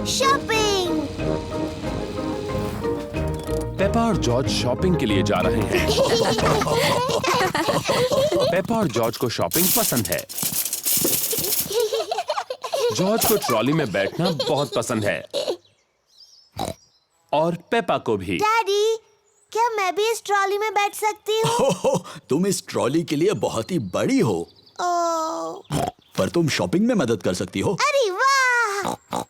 Shopping. Peppa और George shopping के लिए जा रहे हैं। पेपा और जॉर्ज को शॉपिंग पसंद है। जॉर्ज को ट्रॉली में बैठना बहुत पसंद है और पेपा को भी। डैडी, क्या मैं भी इस ट्रॉली में बैठ सकती हूँ? तुम इस ट्रॉली के लिए बहुत ही बड़ी हो, पर तुम शॉपिंग में मदद कर सकती हो। अरे वाह!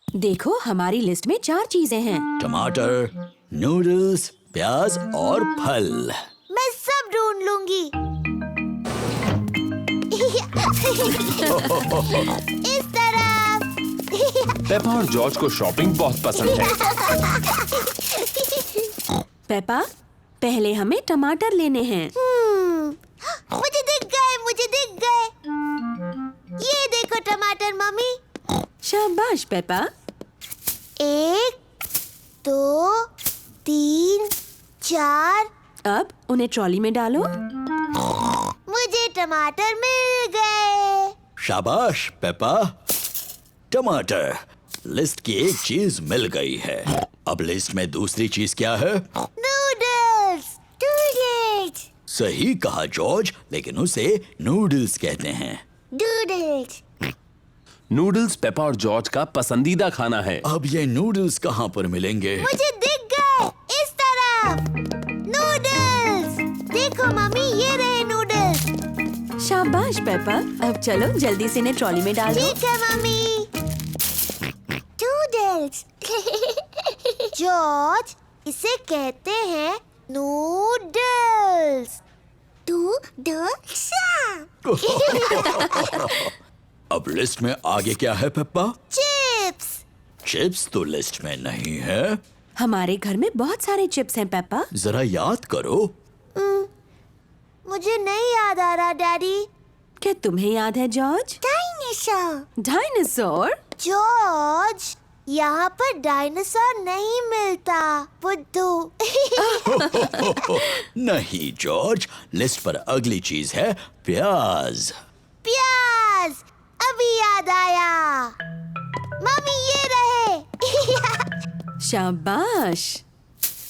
देखो, हमारी लिस्ट में 4 चीजें हैं। टमाटर, नूडल्स, प्याज और फल। मैं सब ढूंढ लूंगी। इस तरफ। पेपा और जॉर्ज को शॉपिंग बहुत पसंद है। पेपा, पहले हमें टमाटर लेने हैं। मुझे दिख गए, मुझे दिख गए। ये देखो टमाटर मम्मी। शाबाश पेपा। 1, 2, 3, 4। अब उन्हें ट्रॉली में डालो। मुझे टमाटर मिल गए। शाबाश पेपा। टमाटर। लिस्ट की एक चीज मिल गई है। अब लिस्ट में दूसरी चीज क्या है? नूडल्स। नूडल्स। सही कहा जॉर्ज, लेकिन उसे नूडल्स कहते हैं। नूडल्स। नूडल्स पेपा और जॉर्ज का पसंदीदा खाना है। अब ये नूडल्स कहाँ पर मिलेंगे? मुझे दिख गए। इस तरफ। नूडल्स। देखो मम्मी, ये रहे नूडल्स। शाबाश पेपा। अब चलो जल्दी से इन्हें ट्रॉली में डालो। ठीक है मम्मी। नूडल्स। जॉर्ज, इसे कहते हैं नूडल्स। नूडल्स। अब लिस्ट में आगे क्या है पेप्पा? चिप्स। चिप्स तो लिस्ट में नहीं है। हमारे घर में बहुत सारे चिप्स हैं पेपा। जरा याद करो। मुझे नहीं याद आ रहा डैडी। क्या तुम्हें याद है जॉर्ज? डायनासोर। डायनासोर? जॉर्ज, यहाँ पर डायनासोर नहीं मिलता। बुद्धू। नहीं जॉर्ज, लिस्ट पर अगली चीज है प्याज। प्याज। अभी याद आया। मम्मी, ये रहे। शाबाश।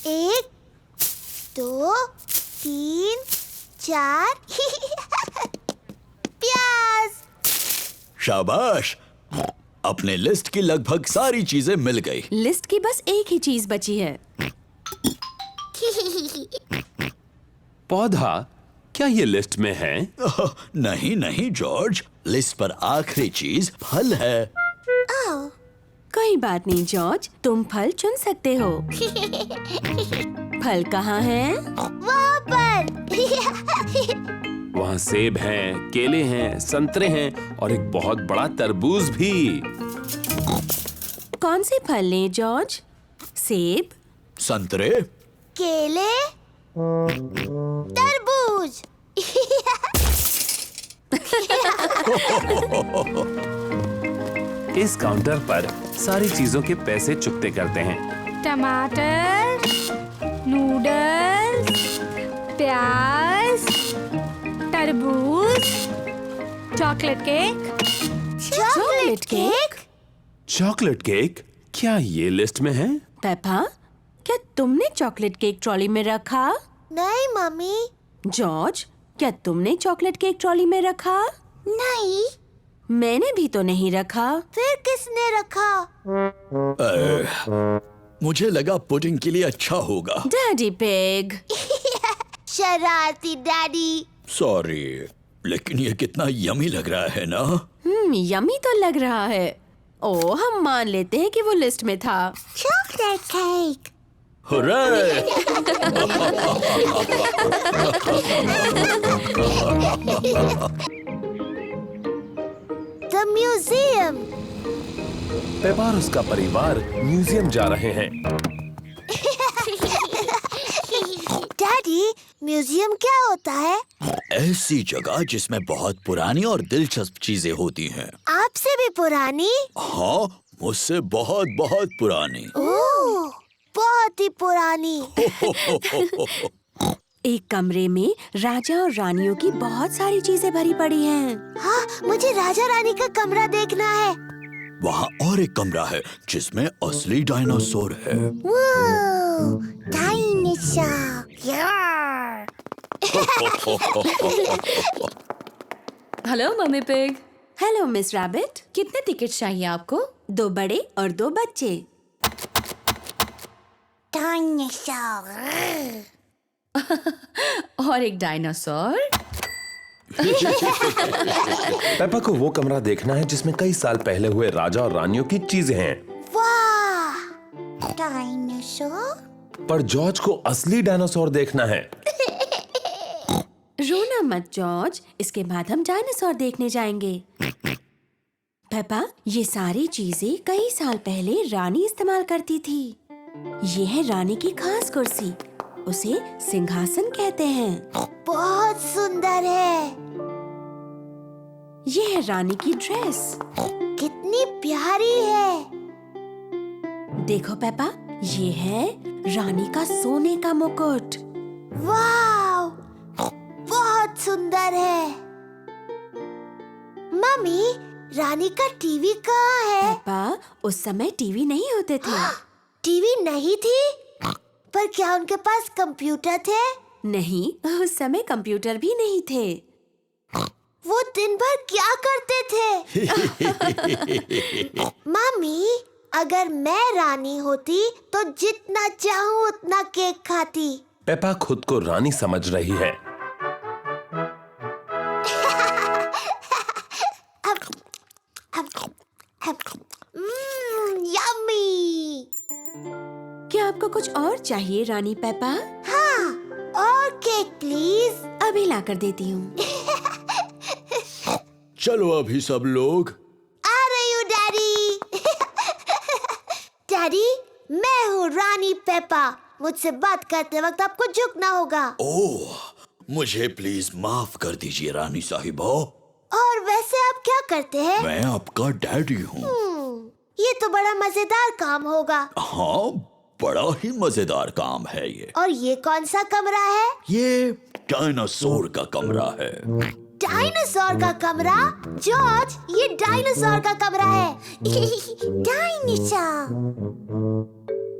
1, 2, 3, 4। प्याज। शाबाश। अपने लिस्ट की लगभग सारी चीजें मिल गई। लिस्ट की बस एक ही चीज बची है। पौधा, क्या ये लिस्ट में है? नहीं नहीं जॉर्ज, लिस्ट पर आखिरी चीज फल है। कोई बात नहीं जॉर्ज, तुम फल चुन सकते हो। फल कहाँ हैं? वहाँ पर। वहाँ सेब हैं, केले हैं, संतरे हैं और एक बहुत बड़ा तरबूज भी। कौन से फल लें जॉर्ज? सेब, संतरे, केले, तरबूज। इस काउंटर पर सारी चीजों के पैसे चुकते करते हैं। टमाटर, नूडल्स, प्याज, तरबूज, chocolate cake. Chocolate cake. Chocolate cake, क्या ये लिस्ट में है? पेपा, क्या तुमने चॉकलेट केक ट्रॉली में रखा? नहीं मम्मी। जॉर्ज, क्या तुमने चॉकलेट केक ट्रॉली में रखा? नहीं। मैंने भी तो नहीं रखा। फिर किसने रखा? मुझे लगा पुडिंग के लिए अच्छा होगा। Daddy pig. शरारती डैडी। सॉरी, लेकिन ये कितना यमी लग रहा है ना। यमी तो लग रहा है। ओ, हम मान लेते हैं कि वो लिस्ट में था। Chocolate cake. Hurray! The museum. Peppa और उसका परिवार म्यूजियम जा रहे हैं। डैडी, म्यूजियम क्या होता है? ऐसी जगह जिसमें बहुत पुरानी और दिलचस्प चीजें होती हैं। आपसे भी पुरानी? हाँ, मुझसे बहुत बहुत पुरानी। ओह, बहुत ही पुरानी। एक कमरे में राजा और रानियों की बहुत सारी चीजें भरी पड़ी हैं। हाँ, मुझे राजा रानी का कमरा देखना है। वहाँ और एक कमरा है जिसमें असली डायनासोर है। Whoa! Dinosaur! Yeah! Hello mummy pig. Hello miss rabbit, कितने टिकट चाहिए आपको? 2 बड़े और 2 बच्चे। Dinosaur! और एक डायनासोर। पेपा को वो कमरा देखना है जिसमें कई साल पहले हुए राजा और रानियों की चीजें हैं। वाह! Dinosaur? पर जॉर्ज को असली डायनासोर देखना है। रोना मत जॉर्ज, इसके बाद हम डायनासोर देखने जाएंगे। पेपा, ये सारी चीजें कई साल पहले रानी इस्तेमाल करती थी। ये है रानी की खास कुर्सी, उसे सिंहासन कहते हैं। बहुत सुंदर है। ये है रानी की ड्रेस। कितनी प्यारी है। देखो पेपा, ये है रानी का सोने का मुकुट। वाव! बहुत सुंदर है। मम्मी, रानी का टीवी कहाँ है? पेपा, उस समय टीवी नहीं होते थे। टीवी नहीं थी? पर क्या उनके पास कंप्यूटर थे? नहीं, उस समय कंप्यूटर भी नहीं थे। वो दिन भर क्या करते थे? मम्मी, अगर मैं रानी होती तो जितना चाहूँ उतना केक खाती। पेपा खुद को रानी समझ रही है। यम्मी! क्या आपको कुछ और चाहिए रानी पेपा? हाँ, और केक प्लीज। अभी ला कर देती हूँ। चलो अभी सब लोग। आ रही हूँ डैडी। डैडी, मैं हूँ रानी पेपा। मुझसे बात करते वक्त आपको झुकना होगा। ओह, मुझे प्लीज माफ कर दीजिए रानी साहिबा। और वैसे आप क्या करते हैं? मैं आपका डैडी हूँ। ये तो बड़ा मजेदार काम होगा। हाँ, बड़ा ही मजेदार काम है ये। और ये कौन सा कमरा है? ये डायनासोर का कमरा है। डायनासोर का कमरा? जॉर्ज, ये डायनासोर का कमरा है। डायनासोर?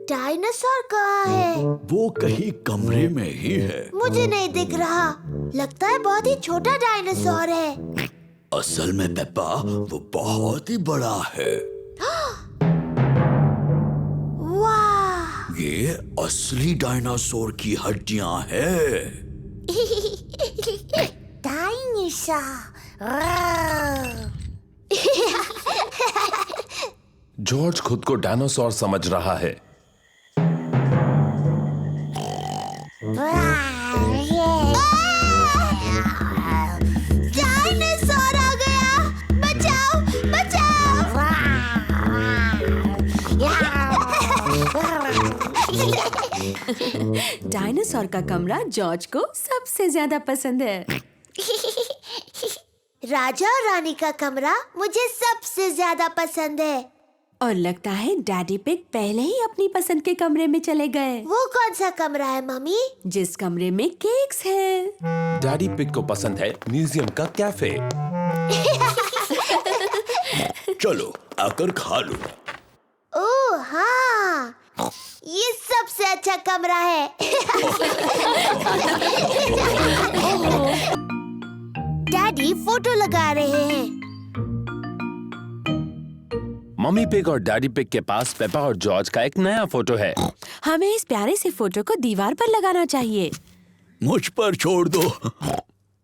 डायनासोर कहाँ है? वो कहीं कमरे में ही है। मुझे नहीं दिख रहा। लगता है बहुत ही छोटा डायनासोर है। असल में पेप्पा, वो बहुत ही बड़ा है। वाह! ये असली डायनासोर की हड्डियां हैं। जॉर्ज खुद को डायनासोर समझ रहा है। डायनासोर आ गया! बचाओ, बचाओ! डायनासोर का कमरा जॉर्ज को सबसे ज्यादा पसंद है। राजा और रानी का कमरा मुझे सबसे ज्यादा पसंद है। और लगता है डैडी पिग पहले ही अपनी पसंद के कमरे में चले गए। वो कौन सा कमरा है मम्मी? जिस कमरे में केक्स है। डैडी पिग को पसंद है म्यूजियम का कैफे। चलो आकर खा लो। ओह हाँ, ये सबसे अच्छा कमरा है। डैडी फोटो लगा रहे हैं। मम्मी पिग और डैडी पिग के पास पेपा और जॉर्ज का एक नया फोटो है। हमें इस प्यारे से फोटो को दीवार पर लगाना चाहिए। मुझ पर छोड़ दो,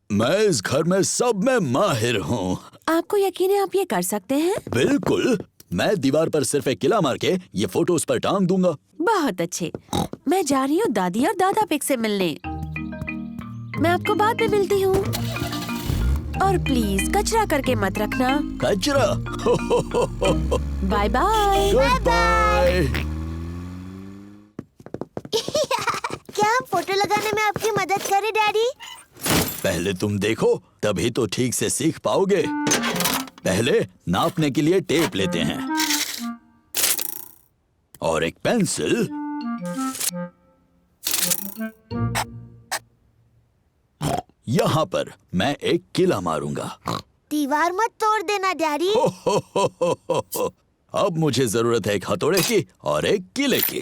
मैं इस घर में सब में माहिर हूँ। आपको यकीन है आप ये कर सकते हैं? बिल्कुल, मैं दीवार पर सिर्फ एक किला मार के ये फोटो उस पर टांग दूंगा। बहुत अच्छे। मैं जा रही हूँ दादी और दादा पिग से मिलने। मैं आपको बाद में मिलती हूँ। और प्लीज कचरा करके मत रखना। कचरा? Bye bye. Goodbye. क्या हम फोटो लगाने में आपकी मदद करें डैडी? पहले तुम देखो, तभी तो ठीक से सीख पाओगे। पहले नापने के लिए टेप लेते हैं और एक पेंसिल। यहाँ पर मैं एक किला मारूंगा। दीवार मत तोड़ देना डैडी। अब मुझे जरूरत है एक हथौड़े की और एक कीले की।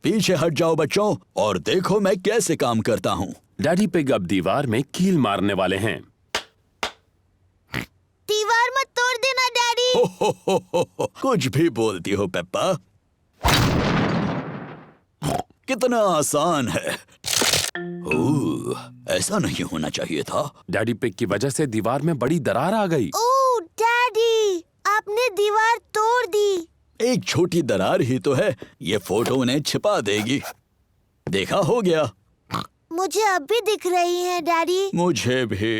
पीछे हट जाओ बच्चों और देखो मैं कैसे काम करता हूँ। डैडी पिग अब दीवार में कील मारने वाले हैं। दीवार मत तोड़ देना डैडी। हो, कुछ भी बोलती हो पेप्पा। कितना आसान है। ओह, ऐसा नहीं होना चाहिए था। डैडी पिग की वजह से दीवार में बड़ी दरार आ गई। ओह डैडी, आपने दीवार तोड़ दी। एक छोटी दरार ही तो है, ये फोटो उन्हें छिपा देगी। देखा, हो गया। मुझे अब भी दिख रही है डैडी। मुझे भी।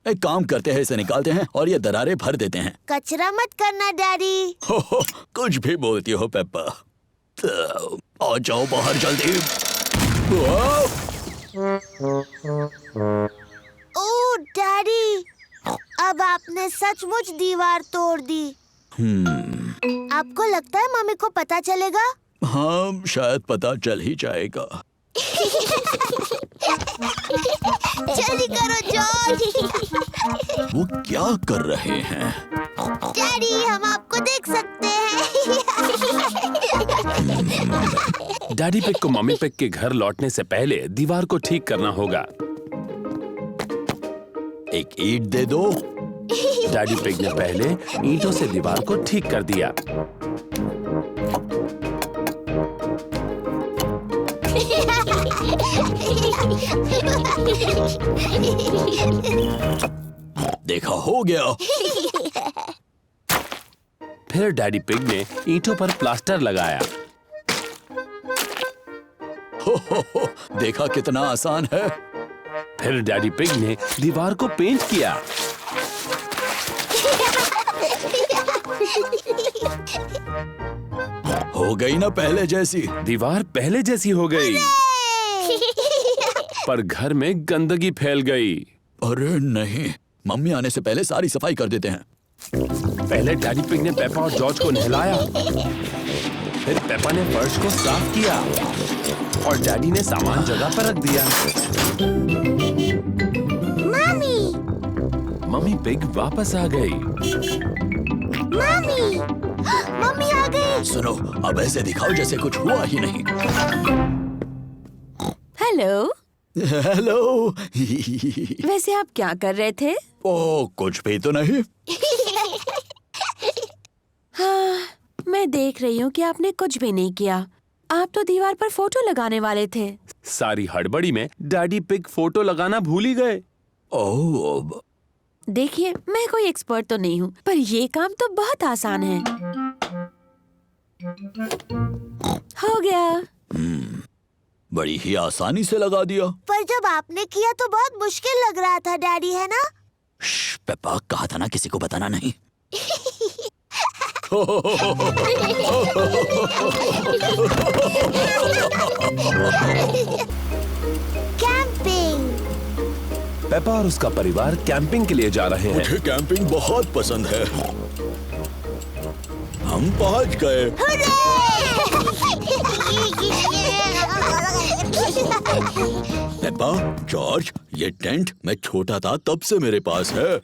एक काम करते हैं, इसे निकालते हैं और ये दरारें भर देते हैं। कचरा मत करना डैडी। हो, कुछ भी बोलती हो पेप्पा। तो, आ जाओ बाहर जल्दी। ओह डैडी, अब आपने सचमुच दीवार तोड़ दी। आपको लगता है मम्मी को पता चलेगा? हाँ, शायद पता चल ही जाएगा। जल्दी करो जॉर्ज। वो क्या कर रहे हैं? डैडी, हम आपको देख सकते हैं। डैडी पिग को मम्मी पिग के घर लौटने से पहले दीवार को ठीक करना होगा। एक ईंट दे दो। डैडी पिग ने पहले ईंटों से दीवार को ठीक कर दिया। देखा, हो गया। फिर डैडी पिग ने ईंटों पर प्लास्टर लगाया। हो, देखा कितना आसान है। फिर डैडी पिग ने दीवार को पेंट किया। हो गई ना पहले जैसी। दीवार पहले जैसी हो गई, पर घर में गंदगी फैल गई। अरे नहीं, मम्मी आने से पहले सारी सफाई कर देते हैं। पहले डैडी पिग ने पेपा और जॉर्ज को नहलाया। फिर पेपा ने फर्श को साफ किया और डैडी ने सामान जगह पर रख दिया। मम्मी पिग वापस आ गई। मम्मी आ गई। सुनो, अब ऐसे दिखाओ जैसे कुछ हुआ ही नहीं। हेलो। हेलो। वैसे आप क्या कर रहे थे? ओ, कुछ भी तो नहीं। हाँ, मैं देख रही हूँ कि आपने कुछ भी नहीं किया। आप तो दीवार पर फोटो लगाने वाले थे। सारी हड़बड़ी में डैडी पिग फोटो लगाना भूल ही गए। ओह, देखिए, मैं कोई एक्सपर्ट तो नहीं हूँ, पर ये काम तो बहुत आसान है। हो गया। बड़ी ही आसानी से लगा दिया। पर जब आपने किया तो बहुत मुश्किल लग रहा था डैडी, है ना? पेप्पा, कहा था ना किसी को बताना नहीं। कैंपिंग। पेपा और उसका परिवार कैंपिंग के लिए जा रहे हैं। मुझे कैंपिंग बहुत पसंद है। हम पहुंच गए। पेप्पा, जॉर्ज, ये टेंट मैं छोटा था तब से मेरे पास है।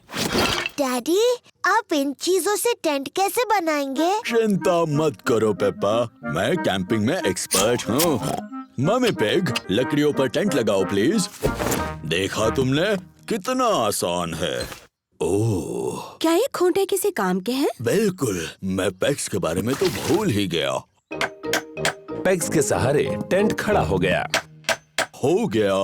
डैडी, आप इन चीजों से टेंट कैसे बनाएंगे? चिंता मत करो पेप्पा, मैं कैंपिंग में एक्सपर्ट हूँ। मम्मी पिग, लकड़ियों पर टेंट लगाओ प्लीज। देखा तुमने, कितना आसान है। ओह, क्या ये खूंटे किसी काम के हैं? बिल्कुल, मैं पेग्स के बारे में तो भूल ही गया। पेग्स के सहारे टेंट खड़ा हो गया। हो गया।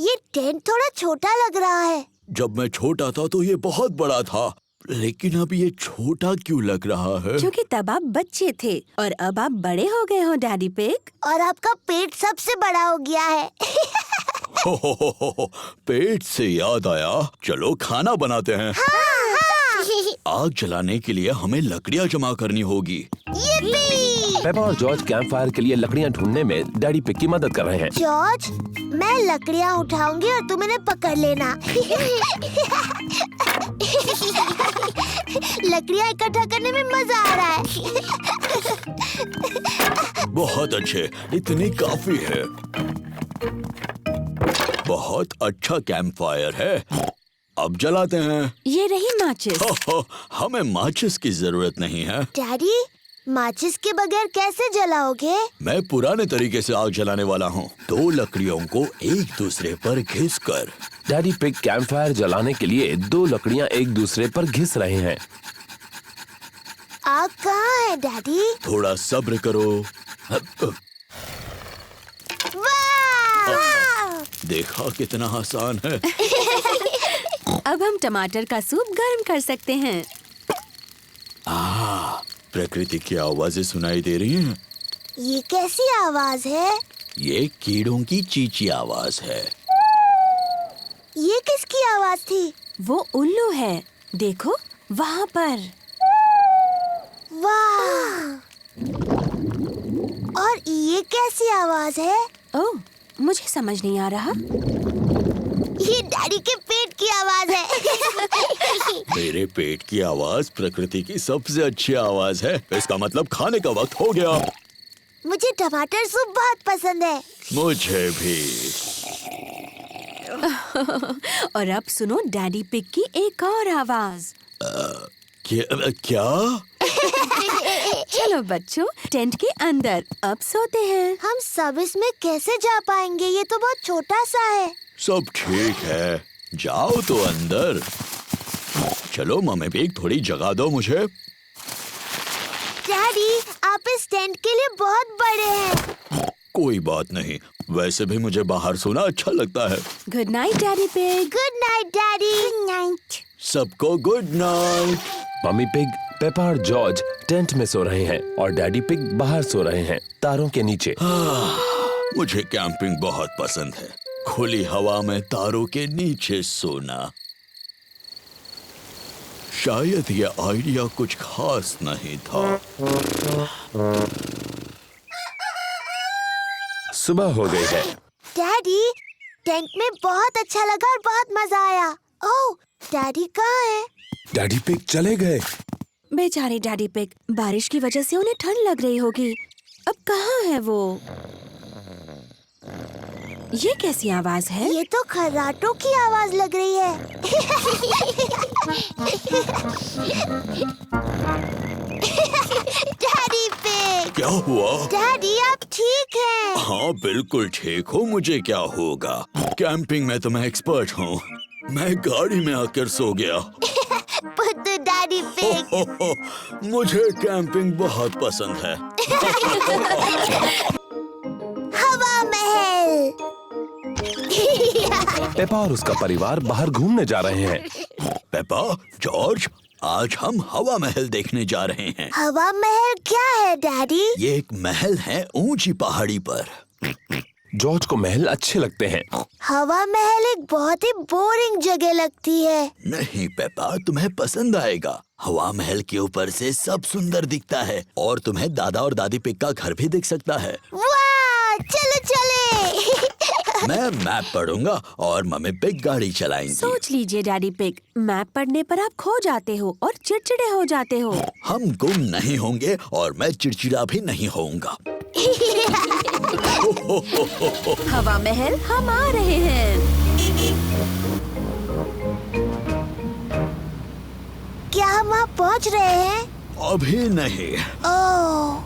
ये टेंट थोड़ा छोटा लग रहा है। जब मैं छोटा था तो ये बहुत बड़ा था, लेकिन अब ये छोटा क्यों लग रहा है? क्योंकि तब आप बच्चे थे और अब आप बड़े हो गए हो डैडी पिग। और आपका पेट सबसे बड़ा हो गया है। हो, पेट से याद आया, चलो खाना बनाते हैं। आग जलाने के लिए हमें लकड़ियाँ जमा करनी होगी। पेपा और जॉर्ज कैंप फायर के लिए लकड़ियाँ ढूंढने में डैडी पिग की मदद कर रहे हैं। जॉर्ज, मैं लकड़ियाँ उठाऊंगी और तुम इन्हें पकड़ लेना। लकड़ियाँ इकट्ठा करने में मजा आ रहा है। बहुत अच्छे, इतनी काफी है। बहुत अच्छा कैंप फायर है। अब जलाते हैं। ये रही माचिस। हमें माचिस की जरूरत नहीं है। डैडी, माचिस के बगैर कैसे जलाओगे? मैं पुराने तरीके से आग जलाने वाला हूँ। 2 लकड़ियों को एक दूसरे पर घिसकर। डैडी पिग कैंप फायर जलाने के लिए 2 लकड़ियां एक दूसरे पर घिस रहे हैं। आग कहाँ है डैडी? थोड़ा सब्र करो। वाह! देखा कितना आसान है। अब हम टमाटर का सूप गर्म कर सकते हैं। प्रकृति की आवाजें सुनाई दे रही हैं। ये कैसी आवाज है? ये कीड़ों की चींची आवाज है। ये किसकी आवाज थी? वो उल्लू है, देखो वहाँ पर। वाह! और ये कैसी आवाज है? ओह, मुझे समझ नहीं आ रहा। ये डैडी के पेट की आवाज है। मेरे पेट की आवाज प्रकृति की सबसे अच्छी आवाज है। इसका मतलब खाने का वक्त हो गया। मुझे टमाटर सूप बहुत पसंद है। मुझे भी। और अब सुनो डैडी पिग की एक और आवाज। क्या? चलो बच्चों, टेंट के अंदर अब सोते हैं। हम सब इसमें कैसे जा पाएंगे? ये तो बहुत छोटा सा है। सब ठीक है, जाओ तो अंदर। चलो मम्मी पिग, थोड़ी जगह दो मुझे। डैडी, आप इस टेंट के लिए बहुत बड़े हैं। कोई बात नहीं, वैसे भी मुझे बाहर सोना अच्छा लगता है। Good night daddy pig. Good night daddy. Good night. सबको good night. Mummy pig, Peppa और जॉर्ज टेंट में सो रहे हैं और डैडी पिग बाहर सो रहे हैं, तारों के नीचे। मुझे कैंपिंग बहुत पसंद है। खुली हवा में तारों के नीचे सोना। शायद ये आइडिया कुछ खास नहीं था। सुबह हो गई है। डैडी, टेंट में बहुत अच्छा लगा और बहुत मजा आया। ओह, डैडी कहाँ है? डैडी पिग चले गए। बेचारे डैडी पिग, बारिश की वजह से उन्हें ठंड लग रही होगी। अब कहाँ है वो? ये कैसी आवाज है? ये तो खर्राटों की आवाज लग रही है। Daddy pig. क्या हुआ? डैडी, आप ठीक हैं? हाँ बिल्कुल ठीक हूँ। मुझे क्या होगा? कैंपिंग में तो मैं एक्सपर्ट हूँ। मैं गाड़ी में आकर सो गया। पुत्तू डैडी पिग। मुझे कैंपिंग बहुत पसंद है। हवा महल। पेपा और उसका परिवार बाहर घूमने जा रहे हैं। पेपा, जॉर्ज, आज हम हवा महल देखने जा रहे हैं। हवा महल क्या है डैडी? ये एक महल है ऊंची पहाड़ी पर। जॉर्ज को महल अच्छे लगते हैं। हवा महल एक बहुत ही बोरिंग जगह लगती है। नहीं पेपा, तुम्हें पसंद आएगा। हवा महल के ऊपर से सब सुंदर दिखता है और तुम्हें दादा और दादी पिग का घर भी दिख सकता है। वाह, चलो चले। मैं मैप पढ़ूंगा और मम्मी पिग गाड़ी चलाएंगी। सोच लीजिए डैडी पिग, मैप पढ़ने पर आप खो जाते हो और चिड़चिड़े हो जाते हो। हम गुम नहीं होंगे और मैं चिड़चिड़ा भी नहीं होऊंगा। हवा महल हम आ रहे हैं। क्या हम वहाँ पहुँच रहे हैं? अभी नहीं। ओह,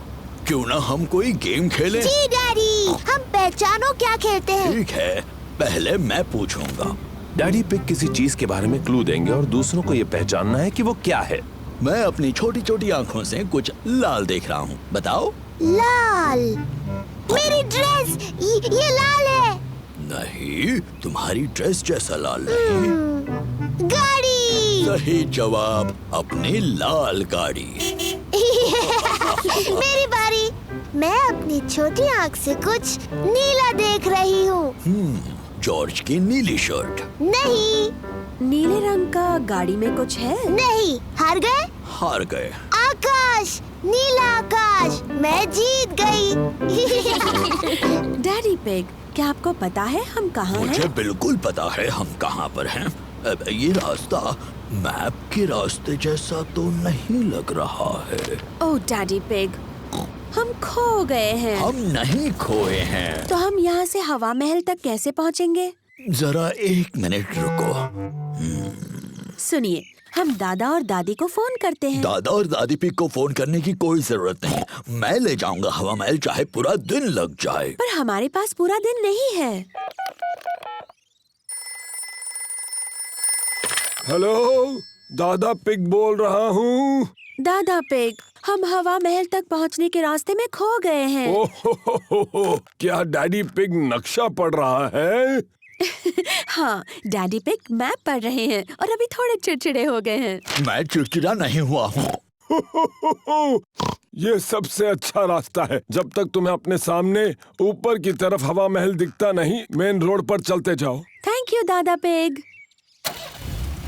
क्यों ना हम कोई गेम खेलें? जी डैडी, हम पहचानो क्या खेलते हैं। ठीक है, पहले मैं पूछूंगा। डैडी पिग किसी चीज के बारे में क्लू देंगे और दूसरों को ये पहचानना है कि वो क्या है। मैं अपनी छोटी छोटी आँखों से कुछ लाल देख रहा हूँ। बताओ। लाल। मेरी ड्रेस, ये लाल है। नहीं, तुम्हारी ड्रेस जैसा लाल नहीं। गाड़ी। सही जवाब, अपनी लाल गाड़ी। मेरी बारी। मैं अपनी छोटी आँख से कुछ नीला देख रही हूँ। जॉर्ज की नीली शर्ट। नहीं। नीले रंग का गाड़ी में कुछ है? नहीं, हार गए। हार गए। आकाश, नीला आकाश, मैं जीत गई। डैडी पिग, क्या आपको पता है हम कहाँ मुझे हैं? बिल्कुल पता है हम कहाँ पर हैं। अब ये रास्ता मैप के रास्ते जैसा तो नहीं लग रहा है। ओह डैडी पिग, हम खो गए हैं। हम नहीं खोए हैं। तो हम यहाँ से हवा महल तक कैसे पहुँचेंगे? जरा 1 मिनट रुको। सुनिए, हम दादा और दादी को फोन करते हैं। दादा और दादी पिग को फोन करने की कोई जरूरत नहीं। मैं ले जाऊंगा हवा महल, चाहे पूरा दिन लग जाए। पर हमारे पास पूरा दिन नहीं है। हेलो, दादा पिग बोल रहा हूँ। दादा पिग, हम हवा महल तक पहुंचने के रास्ते में खो गए हैं। ओह, क्या डैडी पिग नक्शा पढ़ रहा है? हाँ, डैडी पिग मैप पढ़ रहे हैं और अभी थोड़े चिड़चिड़े हो गए हैं। मैं चिड़चिड़ा नहीं हुआ हूँ। ये सबसे अच्छा रास्ता है। जब तक तुम्हें अपने सामने ऊपर की तरफ हवा महल दिखता नहीं, मेन रोड पर चलते जाओ। थैंक यू दादा पिग।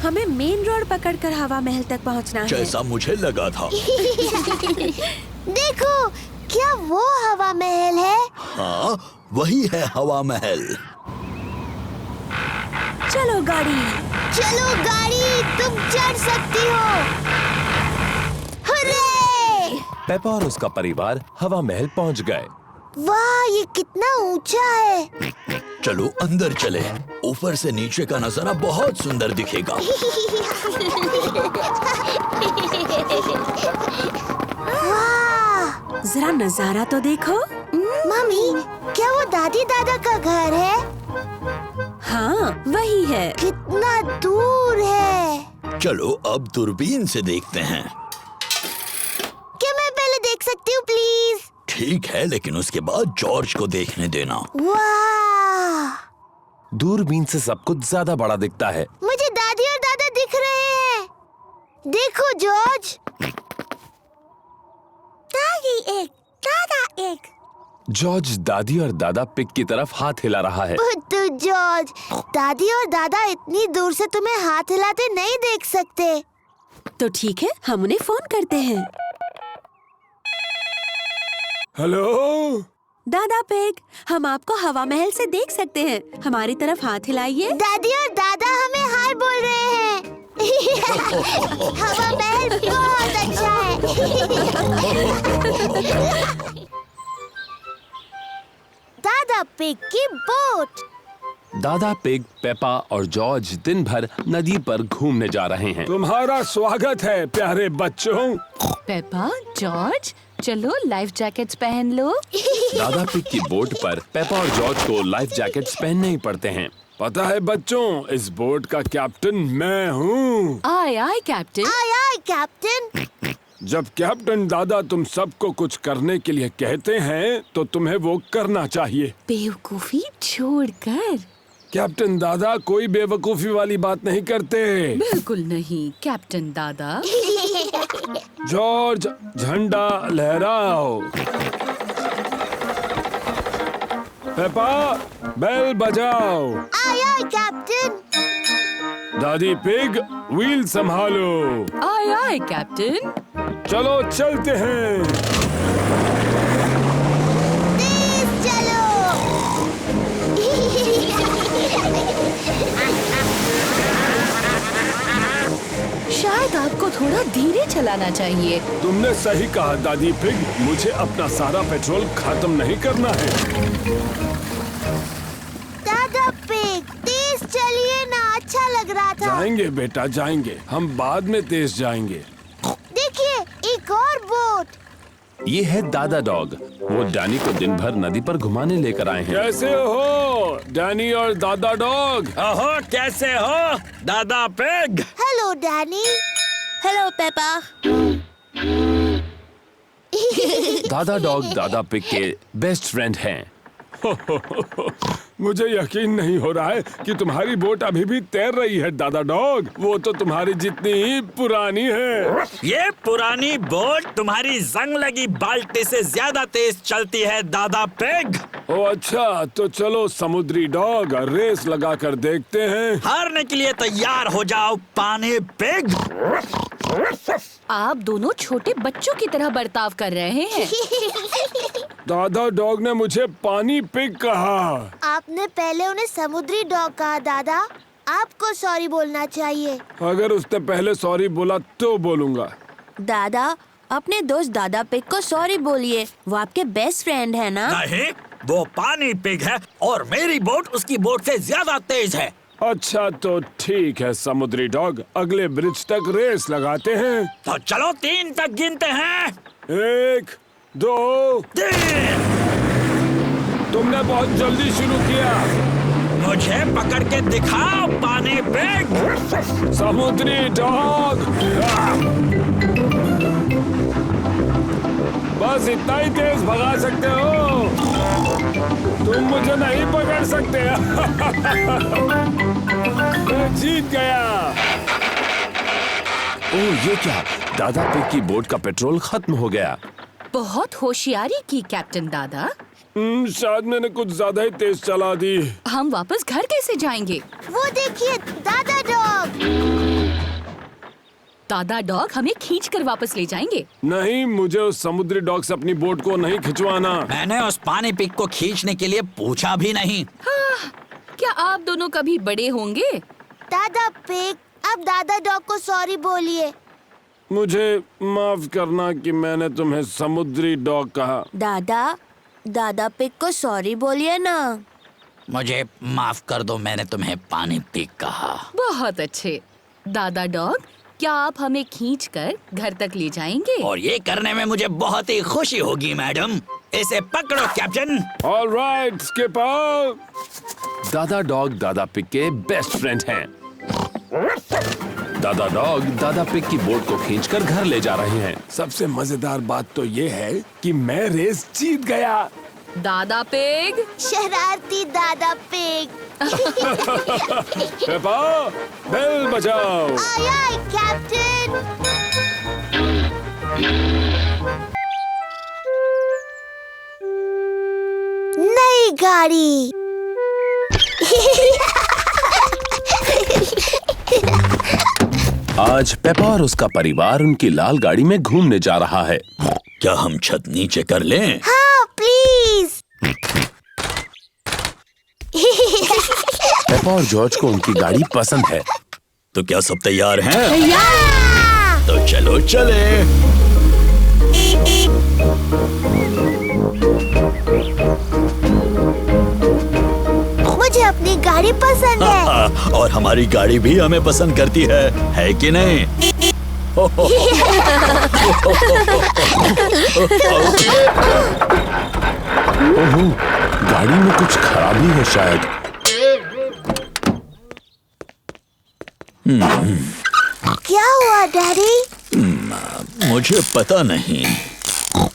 हमें मेन रोड पकड़कर हवा महल तक पहुंचना है। जैसा मुझे लगा था। देखो, क्या वो हवा महल है? हाँ, वही है हवा महल। चलो गाड़ी। चलो गाड़ी, तुम चढ़ सकती हो। हुर्रे! पेपा और उसका परिवार हवा महल पहुंच गए। वाह, ये कितना ऊंचा है। चलो अंदर चले। ऊपर से नीचे का नजारा बहुत सुंदर दिखेगा। वाह! जरा नजारा तो देखो। मम्मी, क्या वो दादी दादा का घर है? हाँ, वही है। कितना दूर है। चलो अब दूरबीन से देखते हैं। क्या मैं पहले देख सकती हूँ प्लीज? ठीक है, लेकिन उसके बाद जॉर्ज को देखने देना। वाह! दूरबीन से सब कुछ ज्यादा बड़ा दिखता है। मुझे दादी और दादा दिख रहे हैं। देखो जॉर्ज। दादी एक, दादा एक। जॉर्ज दादी और दादा पिग की तरफ हाथ हिला रहा है। बुद्धू जॉर्ज, दादी और दादा इतनी दूर से तुम्हें हाथ हिलाते नहीं देख सकते। तो ठीक है, हम उन्हें फोन करते हैं। हेलो, दादा पिग, हम आपको हवा महल से देख सकते हैं। हमारी तरफ हाथ हिलाइए। दादी और दादा हमें हाय बोल रहे हैं। हवा महल बहुत अच्छा है। दादा पिग की बोट। दादा पिग, पेपा और जॉर्ज दिन भर नदी पर घूमने जा रहे हैं। तुम्हारा स्वागत है प्यारे बच्चों। पेपा, जॉर्ज, चलो लाइफ जैकेट्स पहन लो। दादा पिग की बोट पर पेपा और जॉर्ज को लाइफ जैकेट्स पहनने ही पड़ते हैं। पता है बच्चों, इस बोट का कैप्टन मैं हूँ। आय आय कैप्टन। आय आय कैप्टन। जब कैप्टन दादा तुम सबको कुछ करने के लिए कहते हैं, तो तुम्हें वो करना चाहिए। बेवकूफी छोड़कर। कैप्टन दादा कोई बेवकूफी वाली बात नहीं करते। बिल्कुल नहीं कैप्टन दादा। जॉर्ज, झंडा लहराओ। पेपा, बेल बजाओ। आय आय कैप्टन। दादी पिग, व्हील संभालो। आय आय कैप्टन। चलो चलते हैं। तेज चलो। शायद आपको थोड़ा धीरे चलाना चाहिए। तुमने सही कहा दादी पिग, मुझे अपना सारा पेट्रोल खत्म नहीं करना है। दादा पिग, तेज चलिए ना, अच्छा लग रहा था। जाएंगे बेटा, जाएंगे। हम बाद में तेज जाएंगे। देखिए, एक और बोट। ये है दादा डॉग। वो डैनी को दिन भर नदी पर घुमाने लेकर आए हैं। कैसे हो डैनी और दादा डॉग? ओहो, कैसे हो दादा pig? Hello Danny. Hello Peppa. दादा डॉग दादा पिग के बेस्ट फ्रेंड हैं। मुझे यकीन नहीं हो रहा है कि तुम्हारी बोट अभी भी तैर रही है दादा डॉग। वो तो तुम्हारी जितनी ही पुरानी है। ये पुरानी बोट तुम्हारी जंग लगी बाल्टी से ज्यादा तेज चलती है दादा पिग। ओ अच्छा, तो चलो समुद्री डॉग, रेस लगा कर देखते हैं। हारने के लिए तैयार हो जाओ पानी पिग। आप दोनों छोटे बच्चों की तरह बर्ताव कर रहे हैं। दादा डॉग ने मुझे पानी पिग कहा। आपने पहले उन्हें समुद्री डॉग कहा दादा। आपको सॉरी बोलना चाहिए। अगर उसने पहले सॉरी बोला तो बोलूंगा। दादा, अपने दोस्त दादा पिग को सॉरी बोलिए। वो आपके बेस्ट फ्रेंड है ना? नहीं, वो पानी पिग है और मेरी बोट उसकी बोट से ज्यादा तेज है। अच्छा तो ठीक है समुद्री डॉग, अगले ब्रिज तक रेस लगाते हैं। तो चलो 3 तक गिनते हैं। 1, 2। 3। तुमने बहुत जल्दी शुरू किया। मुझे पकड़ के दिखाओ पानी पिग। समुद्री डॉग। बस इतना ही तेज भगा सकते हो, तुम मुझे नहीं पकड़ सकते। मैं जीत गया। ओह ये क्या, दादा पिग की बोट का पेट्रोल खत्म हो गया। बहुत होशियारी की कैप्टन दादा। शायद मैंने कुछ ज्यादा ही तेज चला दी। हम वापस घर कैसे जाएंगे? वो देखिए दादा डॉग। दादा डॉग हमें खींच कर वापस ले जाएंगे। नहीं, मुझे उस समुद्री डॉग से अपनी बोट को नहीं खिंचवाना। मैंने उस पानी पिग को खींचने के लिए पूछा भी नहीं। क्या आप दोनों कभी बड़े होंगे? दादा पिग, अब दादा डॉग को सॉरी बोलिए। मुझे माफ करना कि मैंने तुम्हें समुद्री डॉग कहा। दादा पिग को सॉरी बोलिए ना। मुझे माफ कर दो, मैंने तुम्हें पानी पिग कहा। बहुत अच्छे। दादा डॉग, क्या आप हमें खींचकर घर तक ले जाएंगे? और ये करने में मुझे बहुत ही खुशी होगी मैडम। इसे पकड़ो कैप्टन। All right skipper. दादा डॉग दादा पिग के बेस्ट फ्रेंड हैं। दादा डॉग दादा पिग की बोट को खींचकर घर ले जा रहे हैं। सबसे मजेदार बात तो ये है कि मैं रेस जीत गया। दादा पिग, शरारती दादा पिग। पेपा, बेल बजाओ। आय आय कैप्टन। नई गाड़ी। आज पेपा और उसका परिवार उनकी लाल गाड़ी में घूमने जा रहा है। क्या हम छत नीचे कर लें? हाँ प्लीज। पेपा और जॉर्ज को उनकी गाड़ी पसंद है। तो क्या सब तैयार हैं? तैयार। तो चलो चले। मुझे अपनी गाड़ी पसंद है। और हमारी गाड़ी भी हमें पसंद करती है कि नहीं? ओह, गाड़ी में कुछ खराबी है शायद। क्या हुआ डैडी? मुझे पता नहीं।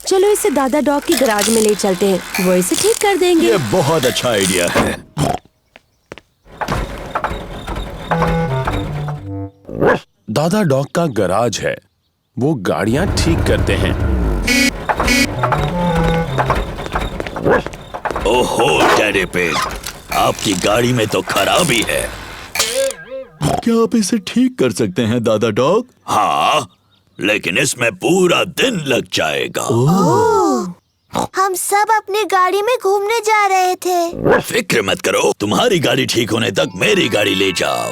चलो इसे दादा डॉग की गैराज में ले चलते हैं, वो इसे ठीक कर देंगे। ये बहुत अच्छा आइडिया है। दादा डॉग का गैराज है, वो गाड़ियां ठीक करते हैं। ओहो डैडी पिग, आपकी गाड़ी में तो खराबी है। क्या आप इसे ठीक कर सकते हैं दादा डॉग? हाँ, लेकिन इसमें पूरा दिन लग जाएगा। हम सब अपनी गाड़ी में घूमने जा रहे थे। फिक्र मत करो, तुम्हारी गाड़ी ठीक होने तक मेरी गाड़ी ले जाओ।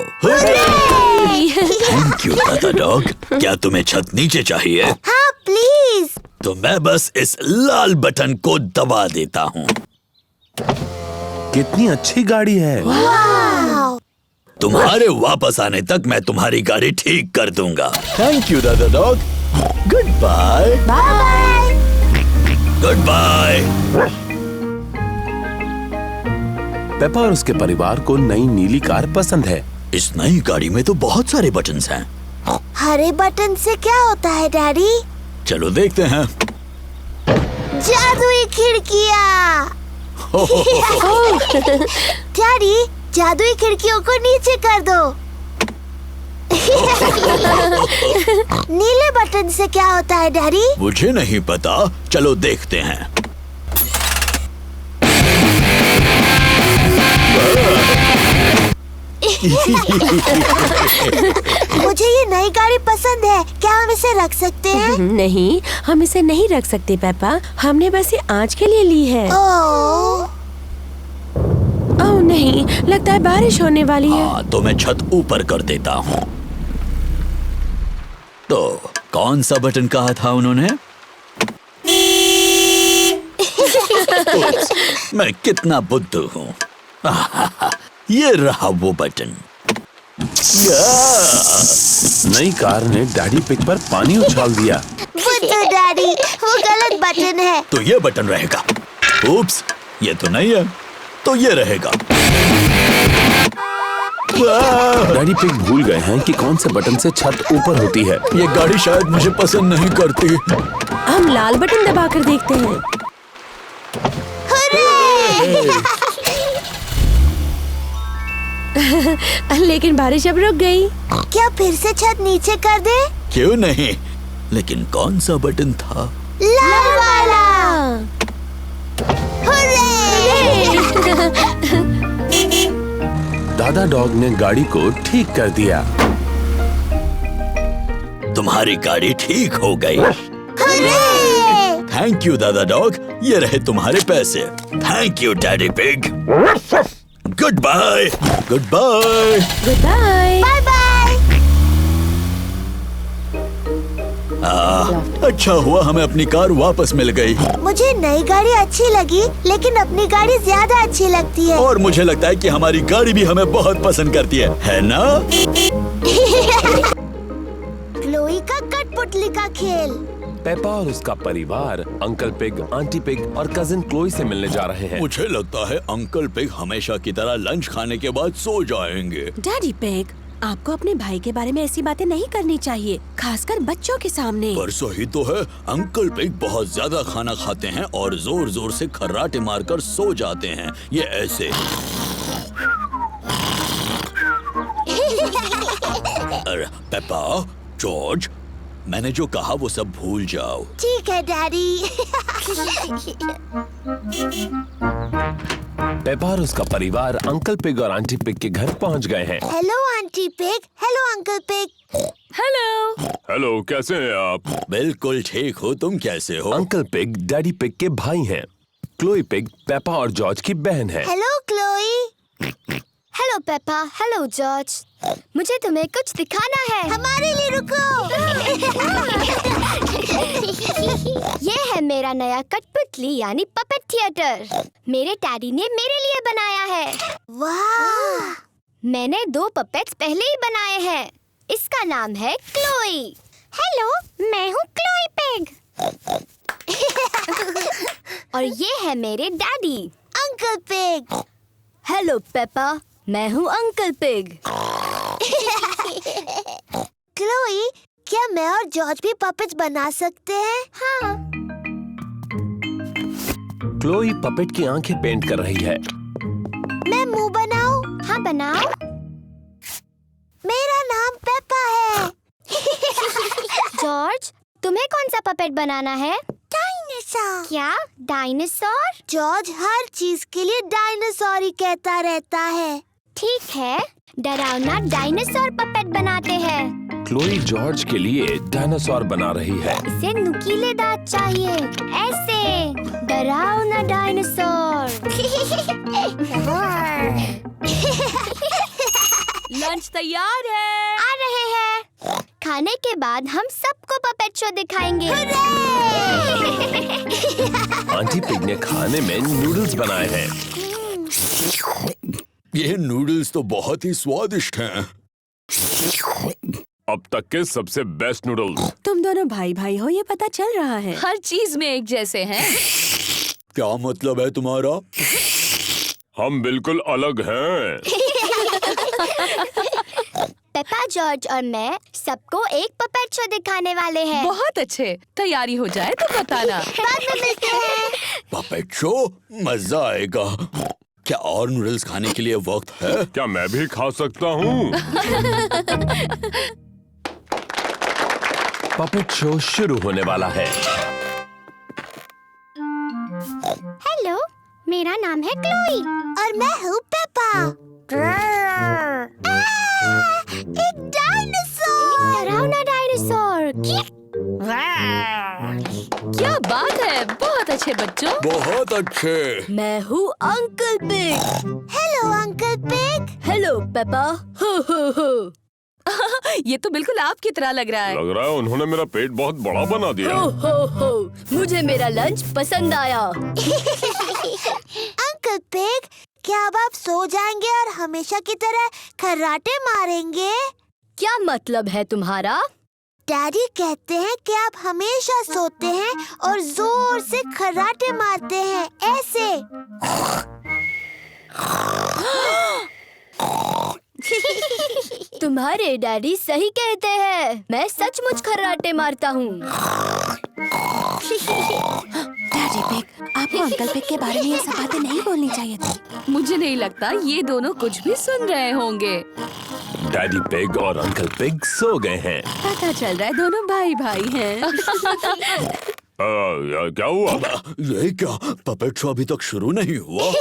थैंक यू दादा डॉग। क्या तुम्हें छत नीचे चाहिए? हाँ प्लीज। तो मैं बस इस लाल बटन को दबा देता हूँ। कितनी अच्छी गाड़ी है। वाव। तुम्हारे वापस आने तक मैं तुम्हारी गाड़ी ठीक कर दूंगा। थैंक यू दादा Dog. Goodbye. Bye. Goodbye. Peppa और उसके परिवार को नई नीली कार पसंद है। इस नई गाड़ी में तो बहुत सारे बटन्स हैं। हरे बटन से क्या होता है डैडी? चलो देखते हैं। जादुई खिड़कियाँ। डैडी, जादुई खिड़कियों को नीचे कर दो। नीले बटन से क्या होता है डैडी? मुझे नहीं पता, चलो देखते हैं। मुझे ये नई गाड़ी पसंद है, क्या हम इसे रख सकते हैं? नहीं, हम इसे नहीं रख सकते पेपा, हमने बस ये आज के लिए ली है। ओह, ओह नहीं, लगता है बारिश होने वाली है। हाँ, तो मैं छत ऊपर कर देता हूँ। तो कौन सा बटन कहा था उन्होंने? मैं कितना बुद्धू हूँ। ये रहा वो बटन। नई कार ने डैडी पिग पर पानी उछाल दिया। वो तो डैडी, वो गलत बटन है। तो ये बटन रहेगा। उप्स, ये तो नहीं है, तो ये रहेगा। डैडी पिग भूल गए हैं कि कौन से बटन से छत ऊपर होती है। ये गाड़ी शायद मुझे पसंद नहीं करती। हम लाल बटन दबाकर देखते हैं। लेकिन बारिश अब रुक गई। क्या फिर से छत नीचे कर दे? क्यों नहीं, लेकिन कौन सा बटन था? लाल वाला। दादा डॉग ने गाड़ी को ठीक कर दिया। तुम्हारी गाड़ी ठीक हो गई। थैंक यू दादा डॉग, ये रहे तुम्हारे पैसे। Thank you Daddy pig. Goodbye. Goodbye. Goodbye. Bye bye. अच्छा हुआ हमें अपनी कार वापस मिल गई। मुझे नई गाड़ी अच्छी लगी, लेकिन अपनी गाड़ी ज्यादा अच्छी लगती है। और मुझे लगता है कि हमारी गाड़ी भी हमें बहुत पसंद करती है ना? क्लोई का कठपुतली का खेल। पेपा और उसका परिवार अंकल पिग, आंटी पिग और कजिन क्लोई से मिलने जा रहे हैं। मुझे लगता है अंकल पिग हमेशा की तरह लंच खाने के बाद सो जाएंगे। डैडी पिग, आपको अपने भाई के बारे में ऐसी बातें नहीं करनी चाहिए, खासकर बच्चों के सामने। पर सही तो है, अंकल पिग बहुत ज्यादा खाना खाते हैं और जोर जोर से खर्राटे मारकर सो जाते हैं। ये ऐसे। अरे पेपा, जॉर्ज, मैंने जो कहा वो सब भूल जाओ। ठीक है डैडी। पेपा और उसका परिवार अंकल पिग और आंटी पिग के घर पहुंच गए हैं। Hello aunty pig. Hello uncle pig. Hello. Hello, कैसे हैं आप? बिल्कुल ठीक हो, तुम कैसे हो? अंकल पिग डैडी पिग के भाई हैं। क्लोई पिग पेपा और जॉर्ज की बहन है। Hello Chloe. Hello Peppa. Hello George. मुझे तुम्हें कुछ दिखाना है। हमारे लिए रुको। ये है मेरा नया कठपुतली यानी पपेट थिएटर। मेरे डैडी ने मेरे लिए बनाया है। वाह। मैंने 2 पपेट्स पहले ही बनाए हैं। इसका नाम है क्लोई। हेलो, मैं हूँ क्लोई पिग। और ये है मेरे daddy uncle pig. Hello Peppa, मैं हूँ अंकल पिग। क्लोई, क्या मैं और जॉर्ज भी पपेट्स बना सकते हैं? हाँ। क्लोई पपेट की आंखें पेंट कर रही है। मैं मुंह बनाऊं? हाँ बनाओ। मेरा नाम पेपा है। जॉर्ज, तुम्हें कौन सा पपेट बनाना है? डायनासोर। क्या डायनासोर? जॉर्ज हर चीज के लिए डायनासोर ही कहता रहता है। ठीक है, डरावना डायनासोर पपेट बनाते हैं। क्लोई जॉर्ज के लिए डायनासोर बना रही है। इसे नुकीले दांत चाहिए, ऐसे डरावना डायनासोर। लंच तैयार है। आ रहे हैं। खाने के बाद हम सबको पपेट शो दिखाएंगे। आंटी पिग ने खाने में नूडल्स बनाए हैं। ये नूडल्स तो बहुत ही स्वादिष्ट हैं। अब तक के सबसे बेस्ट नूडल्स। तुम दोनों भाई भाई हो, ये पता चल रहा है। हर चीज में एक जैसे हैं। क्या मतलब है तुम्हारा? हम बिल्कुल अलग हैं। पेपा, जॉर्ज और मैं सबको एक पपेट शो दिखाने वाले हैं। बहुत अच्छे। तैयारी हो जाए तो बताना। बाद में मिलते हैं। Puppet show? मजा आएगा। क्या और नूडल्स खाने के लिए वक्त है? क्या मैं भी खा सकता हूँ? पपेट शो शुरू होने वाला है। हेलो, मेरा नाम है क्लोई। और मैं हूँ पेपा। एक डायनासोर। डरावना डायनासोर। क्या बात है, बहुत अच्छे बच्चों। बहुत अच्छे। मैं हूँ uncle pig. Hello uncle pig. Hello Peppa. हो हो हो। ये तो बिल्कुल आपकी तरह लग रहा है। लग रहा है उन्होंने मेरा पेट बहुत बड़ा बना दिया। हो हो हो। मुझे मेरा लंच पसंद आया। अंकल पिग, क्या अब आप सो जाएंगे और हमेशा की तरह खर्राटे मारेंगे? क्या मतलब है तुम्हारा? डैडी कहते हैं कि आप हमेशा सोते हैं और जोर से खर्राटे मारते हैं, ऐसे। तुम्हारे डैडी सही कहते हैं। मैं सचमुच खर्राटे मारता हूँ। डैडी पिग, आपको अंकल पिग के बारे में ये सब बातें नहीं बोलनी चाहिए थी। मुझे नहीं लगता ये दोनों कुछ भी सुन रहे होंगे। डैडी पिग और अंकल पिग सो गए हैं। पता चल रहा है दोनों भाई भाई हैं। क्या हुआ? ये क्या? पपेट शो अभी तक शुरू नहीं हुआ।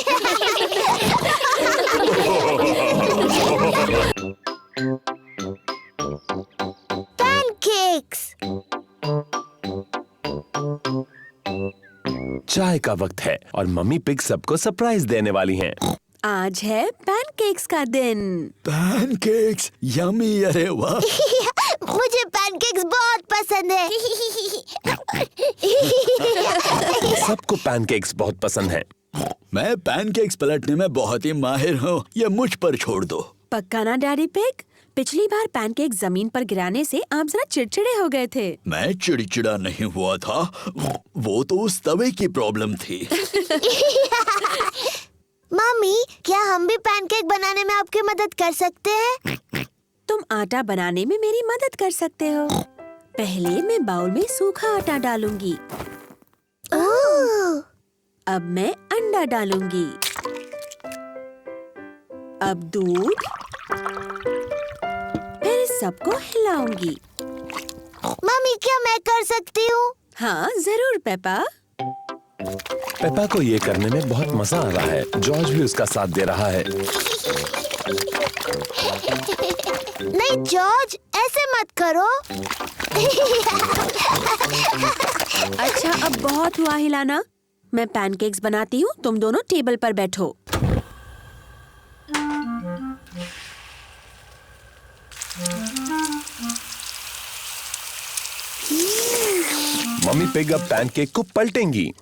पैनकेक्स। चाय का वक्त है और मम्मी पिग सबको सरप्राइज देने वाली हैं। आज है पैनकेक्स का दिन। पैनकेक्स, यम्मी, अरे वाह। मुझे पैनकेक्स बहुत पसंद है। सबको पैनकेक्स बहुत पसंद हैं। मैं पैनकेक्स पलटने में बहुत ही माहिर हूँ, ये मुझ पर छोड़ दो। पक्का ना डैडी पिग? पिछली बार पैनकेक जमीन पर गिराने से आप जरा चिड़चिड़े हो गए थे। मैं चिड़चिड़ा नहीं हुआ था, वो तो उस तवे की प्रॉब्लम थी। मम्मी, क्या हम भी पैनकेक बनाने में आपकी मदद कर सकते हैं? तुम आटा बनाने में मेरी मदद कर सकते हो। पहले मैं बाउल में सूखा आटा डालूंगी। ओह, अब मैं अंडा डालूंगी। अब दूध, फिर सबको हिलाऊंगी। मम्मी, क्या मैं कर सकती हूँ? हाँ जरूर पेपा। पेपा को ये करने में बहुत मजा आ रहा है। जॉर्ज भी उसका साथ दे रहा है। नहीं जॉर्ज, ऐसे मत करो। अच्छा अब बहुत हुआ हिलाना। मैं पैनकेक्स बनाती हूँ, तुम दोनों टेबल पर बैठो। मम्मी पिग अब पैनकेक को पलटेंगी।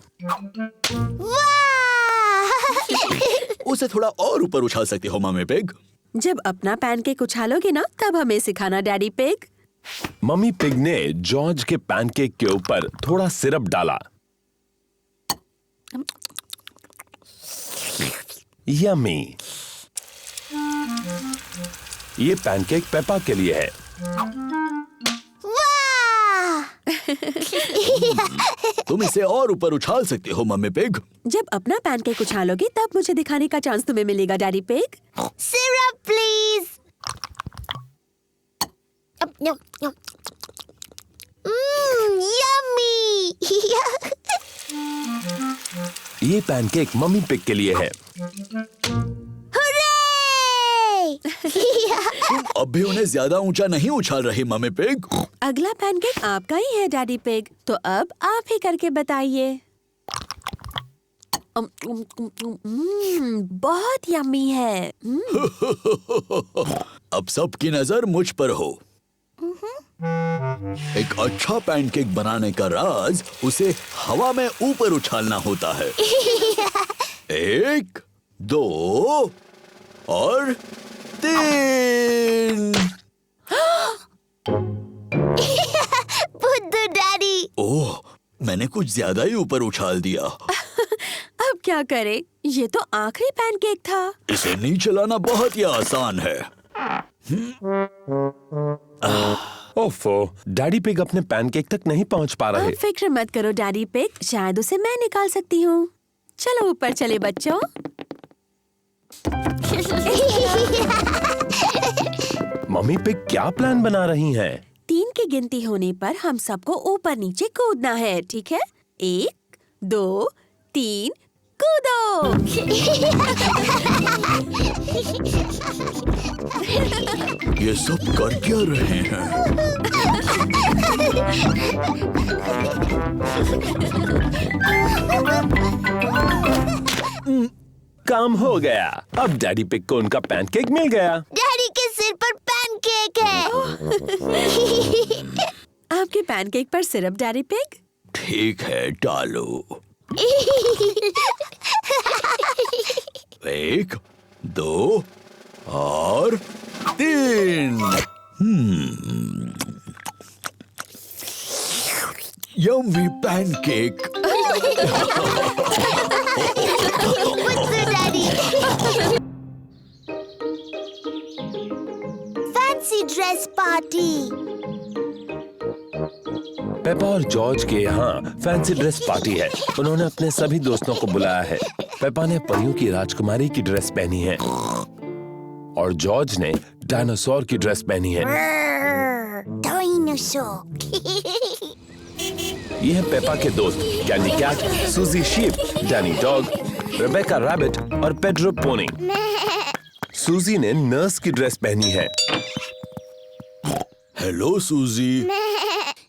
वाह! उसे थोड़ा और ऊपर उछाल सकते हो मम्मी पिग। जब अपना पैनकेक उछालोगे ना, तब हमें सिखाना डैडी पिग। मम्मी पिग ने जॉर्ज के पैनकेक के ऊपर थोड़ा सिरप डाला। यम्मी। ये पैनकेक पेपा के लिए है। तुम इसे और ऊपर उछाल सकते हो मम्मी पिग। जब अपना पैनकेक उछालोगे तब मुझे दिखाने का चांस तुम्हें मिलेगा daddy pig. Syrup please. Yummy. ये पैनकेक मम्मी पिग के लिए है। तुम अब भी उन्हें ज्यादा ऊंचा नहीं उछाल रही मम्मी पिग। अगला पैनकेक आपका ही है डैडी पिग, तो अब आप ही करके बताइए। बहुत यम्मी है। अब सबकी नजर मुझ पर हो। एक अच्छा पैनकेक बनाने का राज उसे हवा में ऊपर उछालना होता है। 1, 2 और 3। बुद्धू डैडी। ओह, मैंने कुछ ज्यादा ही ऊपर उछाल दिया। अब क्या करें? ये तो आखिरी पैनकेक था। इसे नीचे लाना बहुत ही आसान है। ओफो, डैडी पिग अपने पैनकेक तक नहीं पहुंच पा रहे। अब फिक्र मत करो डैडी पिग, शायद उसे मैं निकाल सकती हूँ। चलो ऊपर चले बच्चों। मम्मी पिग क्या प्लान बना रही हैं? 3 की गिनती होने पर हम सबको ऊपर नीचे कूदना है, ठीक है? 1, 2, 3, कूदो। ये सब कर क्या रहे हैं? काम हो गया। अब डैडी पिग को उनका पैनकेक मिल गया। डैडी के सिर पर पैनकेक है। आपके पैनकेक पर सिरप डैडी पिग? ठीक है, डालो। 1, 2 और 3। Yummy pancake. Fancy dress party. Peppa और जॉर्ज के यहाँ फैंसी ड्रेस पार्टी है। उन्होंने अपने सभी दोस्तों को बुलाया है। पेपा ने परियों की राजकुमारी की ड्रेस पहनी है और जॉर्ज ने डायनासोर की ड्रेस पहनी है। ये है पेपा के दोस्त Candy Cat, Suzy Sheep, Danny Dog, Rebecca Rabbit और पेड्रो पोनी। सूजी ने नर्स की ड्रेस पहनी है। Hello Suzy.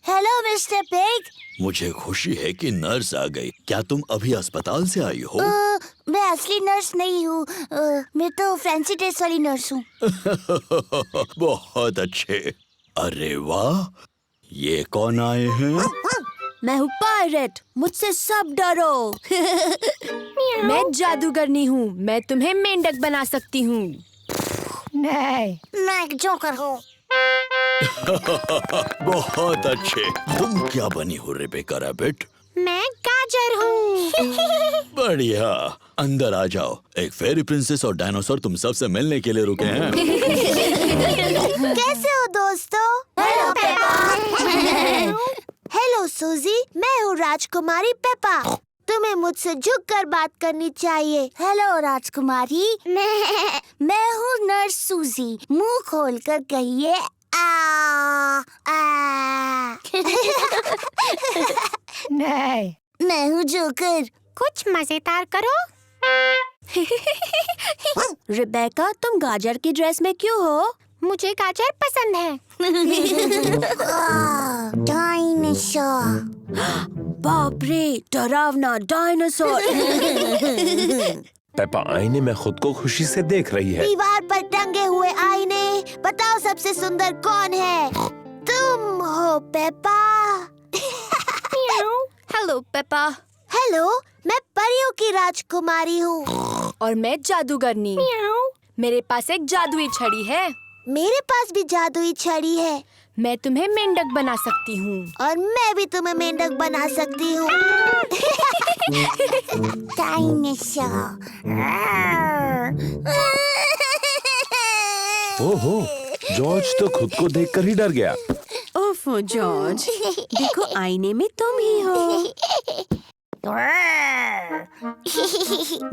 Hello Mr Pig. मुझे खुशी है कि नर्स आ गई। क्या तुम अभी अस्पताल से आई हो? मैं असली नर्स नहीं हूँ। मैं तो फैंसी ड्रेस वाली नर्स हूँ। बहुत अच्छे। अरे वाह, ये कौन आए हैं? मैं हूँ पायरेट, मुझसे सब डरो। मैं जादूगरनी हूँ, मैं तुम्हें मेंढक बना सकती हूँ। नहीं, मैं एक जोकर हूँ। बहुत अच्छे। तुम क्या बनी हो रेबेका रैबिट? मैं गाजर हूँ। बढ़िया, अंदर आ जाओ। एक फेरी प्रिंसेस और डायनासोर तुम सबसे मिलने के लिए रुके हैं। कैसे हो दोस्तों? Hello Peppa. हेलो सूजी, मैं हूँ राजकुमारी पेपा। तुम्हें मुझसे झुककर बात करनी चाहिए। हेलो राजकुमारी। मैं हूँ नर्स सूजी। मुंह खोलकर कहिए आ आ। नहीं, मैं हूँ जोकर। कुछ मजेदार करो। रिबेका, तुम गाजर की ड्रेस में क्यों हो? मुझे गाजर पसंद है। डायनासोर। बाप रे, डरावना डायनासोर। पेपा आईने में खुद को खुशी से देख रही है। दीवार पर टंगे हुए आईने, बताओ सबसे सुंदर कौन है? तुम हो पेपा। Hello Peppa. हेलो, मैं परियों की राजकुमारी हूँ। और मैं जादूगरनी। मेरे पास एक जादुई छड़ी है। मेरे पास भी जादुई छड़ी है। मैं तुम्हें मेंढक बना सकती हूँ। और मैं भी तुम्हें मेंढक बना सकती हूँ। डायनासोर। ओहो, जॉर्ज तो खुद को देखकर ही डर गया। ओफो जॉर्ज, देखो आईने में तुम ही हो।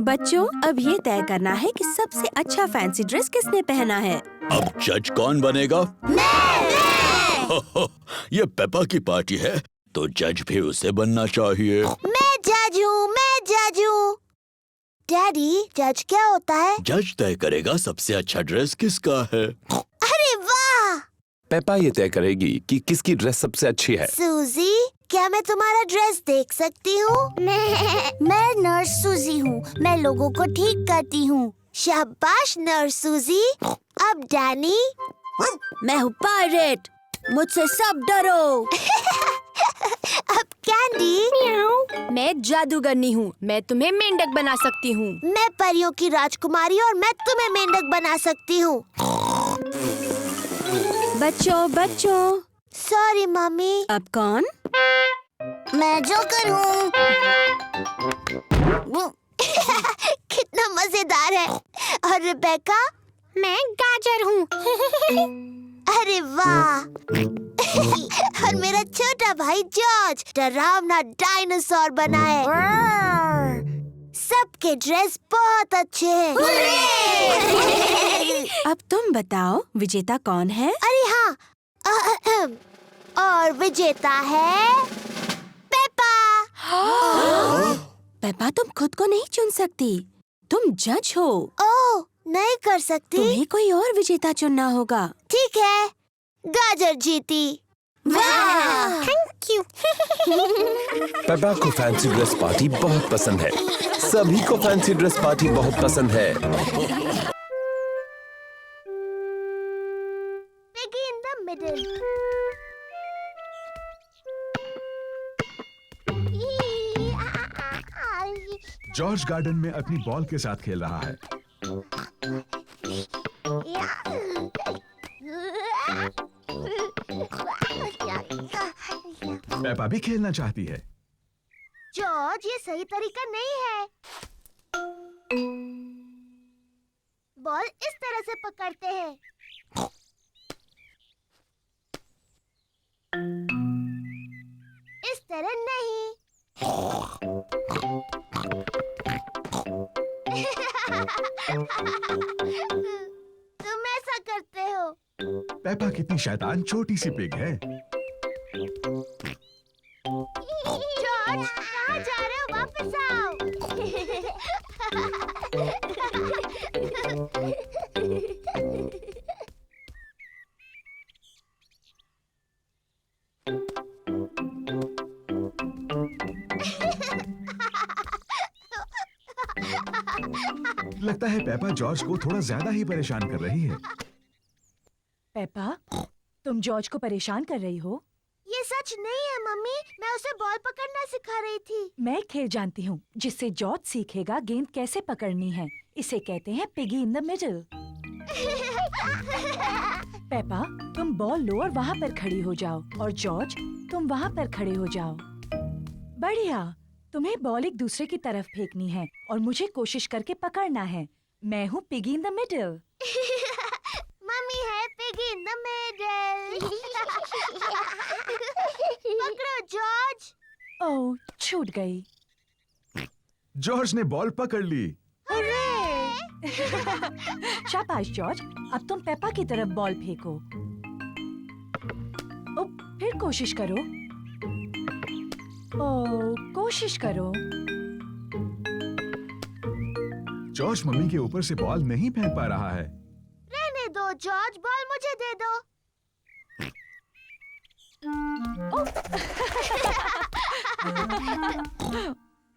बच्चों, अब ये तय करना है कि सबसे अच्छा फैंसी ड्रेस किसने पहना है। अब जज कौन बनेगा? ये पेपा की पार्टी है, तो जज भी उसे बनना चाहिए। मैं जज हूँ, मैं जज हूँ। डैडी, जज क्या होता है? जज तय करेगा सबसे अच्छा ड्रेस किसका है। अरे वाह! पेपा ये तय करेगी कि किसकी ड्रेस सबसे अच्छी है। सूजी, क्या मैं तुम्हारा ड्रेस देख सकती हूँ? मैं नर्स सूजी हूँ। मैं लोगों को ठीक करती हूँ। शाबाश नर्स सूजी। अब डैनी। मैं हूँ पायरेट, मुझसे सब डरो। अब कैंडी। मैं जादूगरनी हूँ, मैं तुम्हें मेंढक बना सकती हूँ। मैं परियों की राजकुमारी और मैं तुम्हें मेंढक बना सकती हूँ। बच्चों, सॉरी मम्मी। अब कौन? मैं जोकर हूँ। कितना मजेदार है। और रिबेका? मैं गाजर हूँ। अरे वाह! और मेरा छोटा भाई जॉर्ज डरावना डायनासोर बना है। सबके ड्रेस बहुत अच्छे हैं। अब तुम बताओ, विजेता कौन है? अरे हाँ, और विजेता है पेपा। पेपा, तुम खुद को नहीं चुन सकती, तुम जज हो। ओह, नहीं कर सकती। तुम्हें कोई और विजेता चुनना होगा। ठीक है, गाजर जीती। वाह! Thank you. पेपा को फैंसी ड्रेस पार्टी बहुत पसंद है। सभी को फैंसी ड्रेस पार्टी बहुत पसंद है। Piggy in the middle. George garden में अपनी बॉल के साथ खेल रहा है। पेपा भी खेलना चाहती है। जॉर्ज, ये सही तरीका नहीं है। बॉल इस तरह से पकड़ते हैं। इस तरह नहीं। तुम ऐसा करते हो। पेपा कितनी शैतान छोटी सी पिग है। जॉर्ज, कहाँ जा रहे हो? वापस आओ। लगता है पेपा जॉर्ज को थोड़ा ज्यादा ही परेशान कर रही है। पेपा, तुम जॉर्ज को परेशान कर रही हो? ये सच नहीं है मम्मी, मैं उसे बॉल पकड़ना सिखा रही थी। मैं खेल जानती हूँ जिससे जॉर्ज सीखेगा गेंद कैसे पकड़नी है। इसे कहते हैं piggy in the middle. Peppa, तुम बॉल लो और वहाँ पर खड़ी हो जाओ, और जॉर्ज तुम वहाँ पर खड़े हो जाओ। बढ़िया। तुम्हें बॉल एक दूसरे की तरफ फेंकनी है और मुझे कोशिश करके पकड़ना है। मैं हूँ piggy in the middle. Mummy है पिगी इन द मिडल। पकड़ो जॉर्ज। ओह, छूट गई। जॉर्ज ने बॉल पकड़ ली। शाबाश जॉर्ज, अब तुम पेपा की तरफ बॉल फेंको। ओ, फिर कोशिश करो। ओ, कोशिश करो। जॉर्ज मम्मी के ऊपर से बॉल नहीं फेंक पा रहा है। रहने दो जॉर्ज, बॉल मुझे दे दो।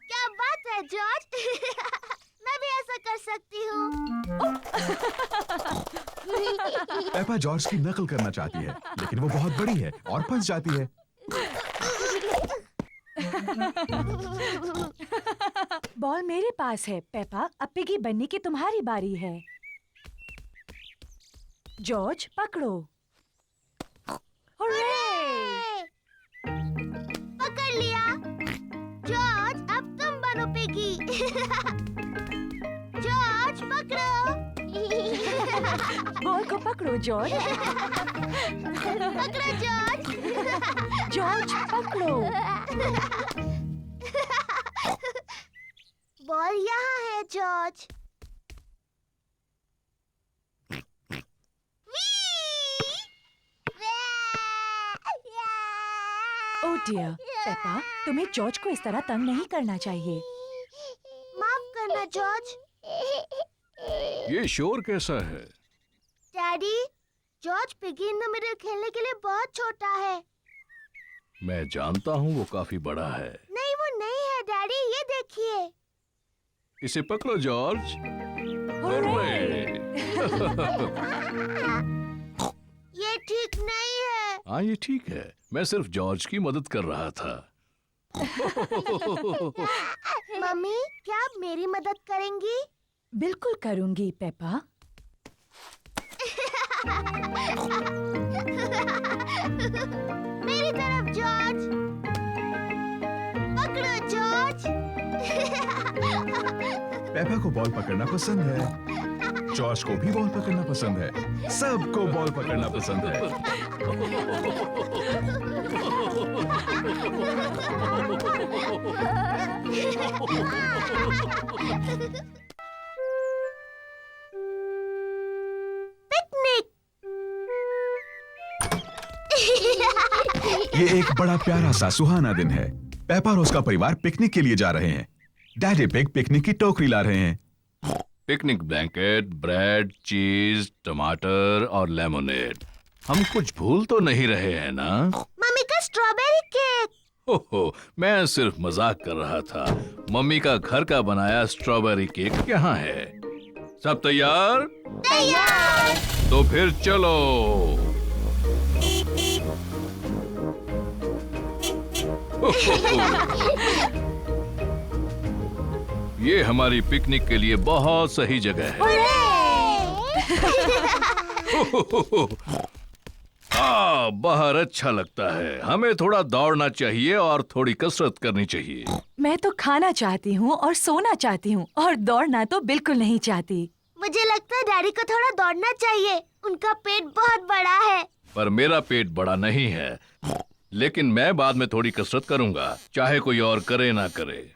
क्या बात है जॉर्ज। मैं भी ऐसा कर सकती हूँ। पेपा जॉर्ज की नकल करना चाहती है, लेकिन वो बहुत बड़ी है और फंस जाती है। बॉल मेरे पास है पेपा, अब पिगी बनने की तुम्हारी बारी है। जॉर्ज, पकड़ो। हुर्रे! पकड़ लिया। जॉर्ज, अब तुम बनो पिगी। जॉर्ज, पकड़ो। बॉल को पकड़ो जॉर्ज। पकड़ो जॉर्ज। जॉर्ज, पकड़ो। बॉल यहाँ है जॉर्ज। ओह डियर, पेपा, तुम्हें जॉर्ज को इस तरह तंग नहीं करना चाहिए। माफ करना जॉर्ज। ये शोर कैसा है? Daddy, George piggy in the middle खेलने के लिए बहुत छोटा है। मैं जानता हूँ वो काफी बड़ा है। नहीं, वो नहीं है डैडी, ये देखिए। इसे पकड़ो जॉर्ज। ये ठीक नहीं है। हाँ, ये ठीक है। मैं सिर्फ जॉर्ज की मदद कर रहा था। मम्मी, क्या आप मेरी मदद करेंगी? बिल्कुल करूंगी पेपा। मेरी तरफ जॉर्ज। पकड़ो जॉर्ज। पेपा को बॉल पकड़ना पसंद है। जॉर्ज को भी बॉल पकड़ना पसंद है। सबको बॉल पकड़ना पसंद है। पिकनिक। ये एक बड़ा प्यारा सा सुहाना दिन है। पेपा और उसका परिवार पिकनिक के लिए जा रहे हैं। डैडी पिग पिकनिक की टोकरी ला रहे हैं। पिकनिक ब्लैंकेट, ब्रेड, चीज, टमाटर और लेमोनेड। हम कुछ भूल तो नहीं रहे हैं ना? मम्मी का स्ट्रॉबेरी केक। ओहो, मैं सिर्फ मजाक कर रहा था। मम्मी का घर का बनाया स्ट्रॉबेरी केक यहाँ है। सब तैयार? तैयार। तो फिर चलो। ये हमारी पिकनिक के लिए बहुत सही जगह है। बाहर अच्छा लगता है। हमें थोड़ा दौड़ना चाहिए और थोड़ी कसरत करनी चाहिए। मैं तो खाना चाहती हूँ और सोना चाहती हूँ और दौड़ना तो बिल्कुल नहीं चाहती। मुझे लगता है डैडी को थोड़ा दौड़ना चाहिए, उनका पेट बहुत बड़ा है। पर मेरा पेट बड़ा नहीं है, लेकिन मैं बाद में थोड़ी कसरत करूंगा, चाहे कोई और करे ना करे।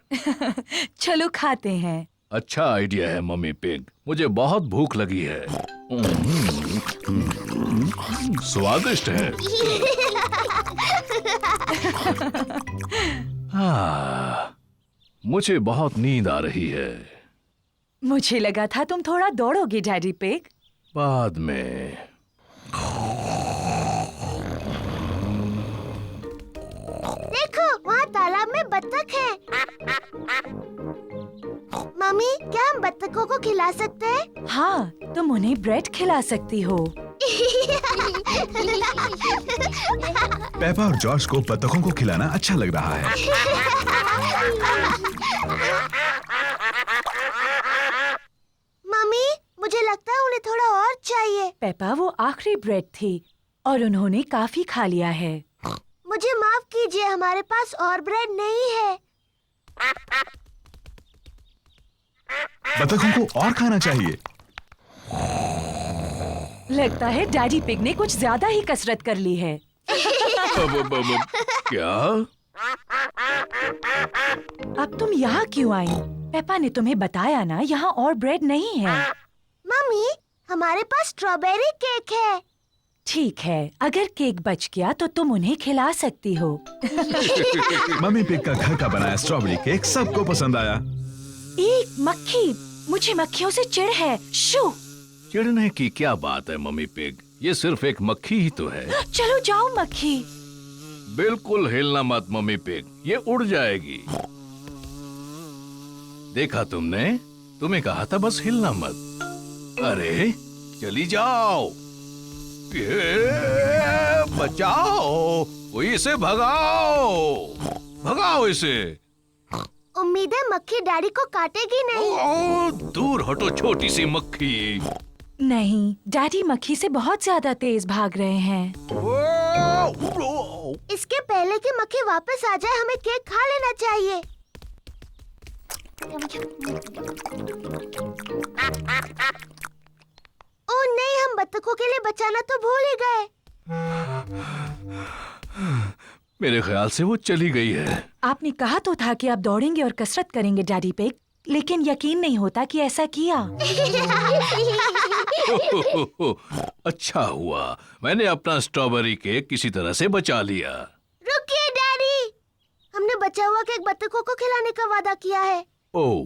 चलो खाते हैं। अच्छा आइडिया है मम्मी पिग, मुझे बहुत भूख लगी है। स्वादिष्ट है। मुझे बहुत नींद आ रही है। मुझे लगा था तुम थोड़ा दौड़ोगे डैडी पिग। बाद में। देखो वहाँ तालाब में बत्तख है। मम्मी, क्या हम बत्तखों को खिला सकते हैं? हाँ, तुम उन्हें ब्रेड खिला सकती हो। पेपा और जॉर्ज को बतखों को खिलाना अच्छा लग रहा है। मम्मी, मुझे लगता है उन्हें थोड़ा और चाहिए। पेपा, वो आखिरी ब्रेड थी और उन्होंने काफी खा लिया है। मुझे माफ कीजिए, हमारे पास और ब्रेड नहीं है। बतखों को और खाना चाहिए। लगता है डैडी पिग ने कुछ ज्यादा ही कसरत कर ली है। क्या? अब तुम यहाँ क्यों आई? पेपा ने तुम्हें बताया ना, यहाँ और ब्रेड नहीं है। मम्मी, हमारे पास स्ट्रॉबेरी केक है। ठीक है, अगर केक बच गया तो तुम उन्हें खिला सकती हो। मम्मी पिग का घर का बनाया स्ट्रॉबेरी केक सबको पसंद आया। एक मक्खी, मुझे मक्खियों से चिढ़ है। शू! चिढ़ने की क्या बात है मम्मी पिग, ये सिर्फ एक मक्खी ही तो है। चलो जाओ मक्खी। बिल्कुल हिलना मत मम्मी पिग, ये उड़ जाएगी। देखा तुमने? तुम्हें कहा था बस हिलना मत। अरे चली जाओ। बचाओ, कोई इसे भगाओ, भगाओ इसे। उम्मीद है मक्खी डैडी को काटेगी नहीं। दूर हटो छोटी सी मक्खी। नहीं, डैडी मक्खी से बहुत ज्यादा तेज भाग रहे हैं। इसके पहले कि मक्खी वापस आ जाए, हमें केक खा लेना चाहिए। ओह नहीं, हम बत्तखों के लिए बचाना तो भूल ही गए। मेरे ख्याल से वो चली गई है। आपने कहा तो था कि आप दौड़ेंगे और कसरत करेंगे डैडी पिग, लेकिन यकीन नहीं होता कि ऐसा किया। अच्छा हुआ मैंने अपना स्ट्रॉबेरी केक किसी तरह से बचा लिया। रुकिए डैडी, हमने बचा हुआ केक बत्तखों को खिलाने का वादा किया है। ओह,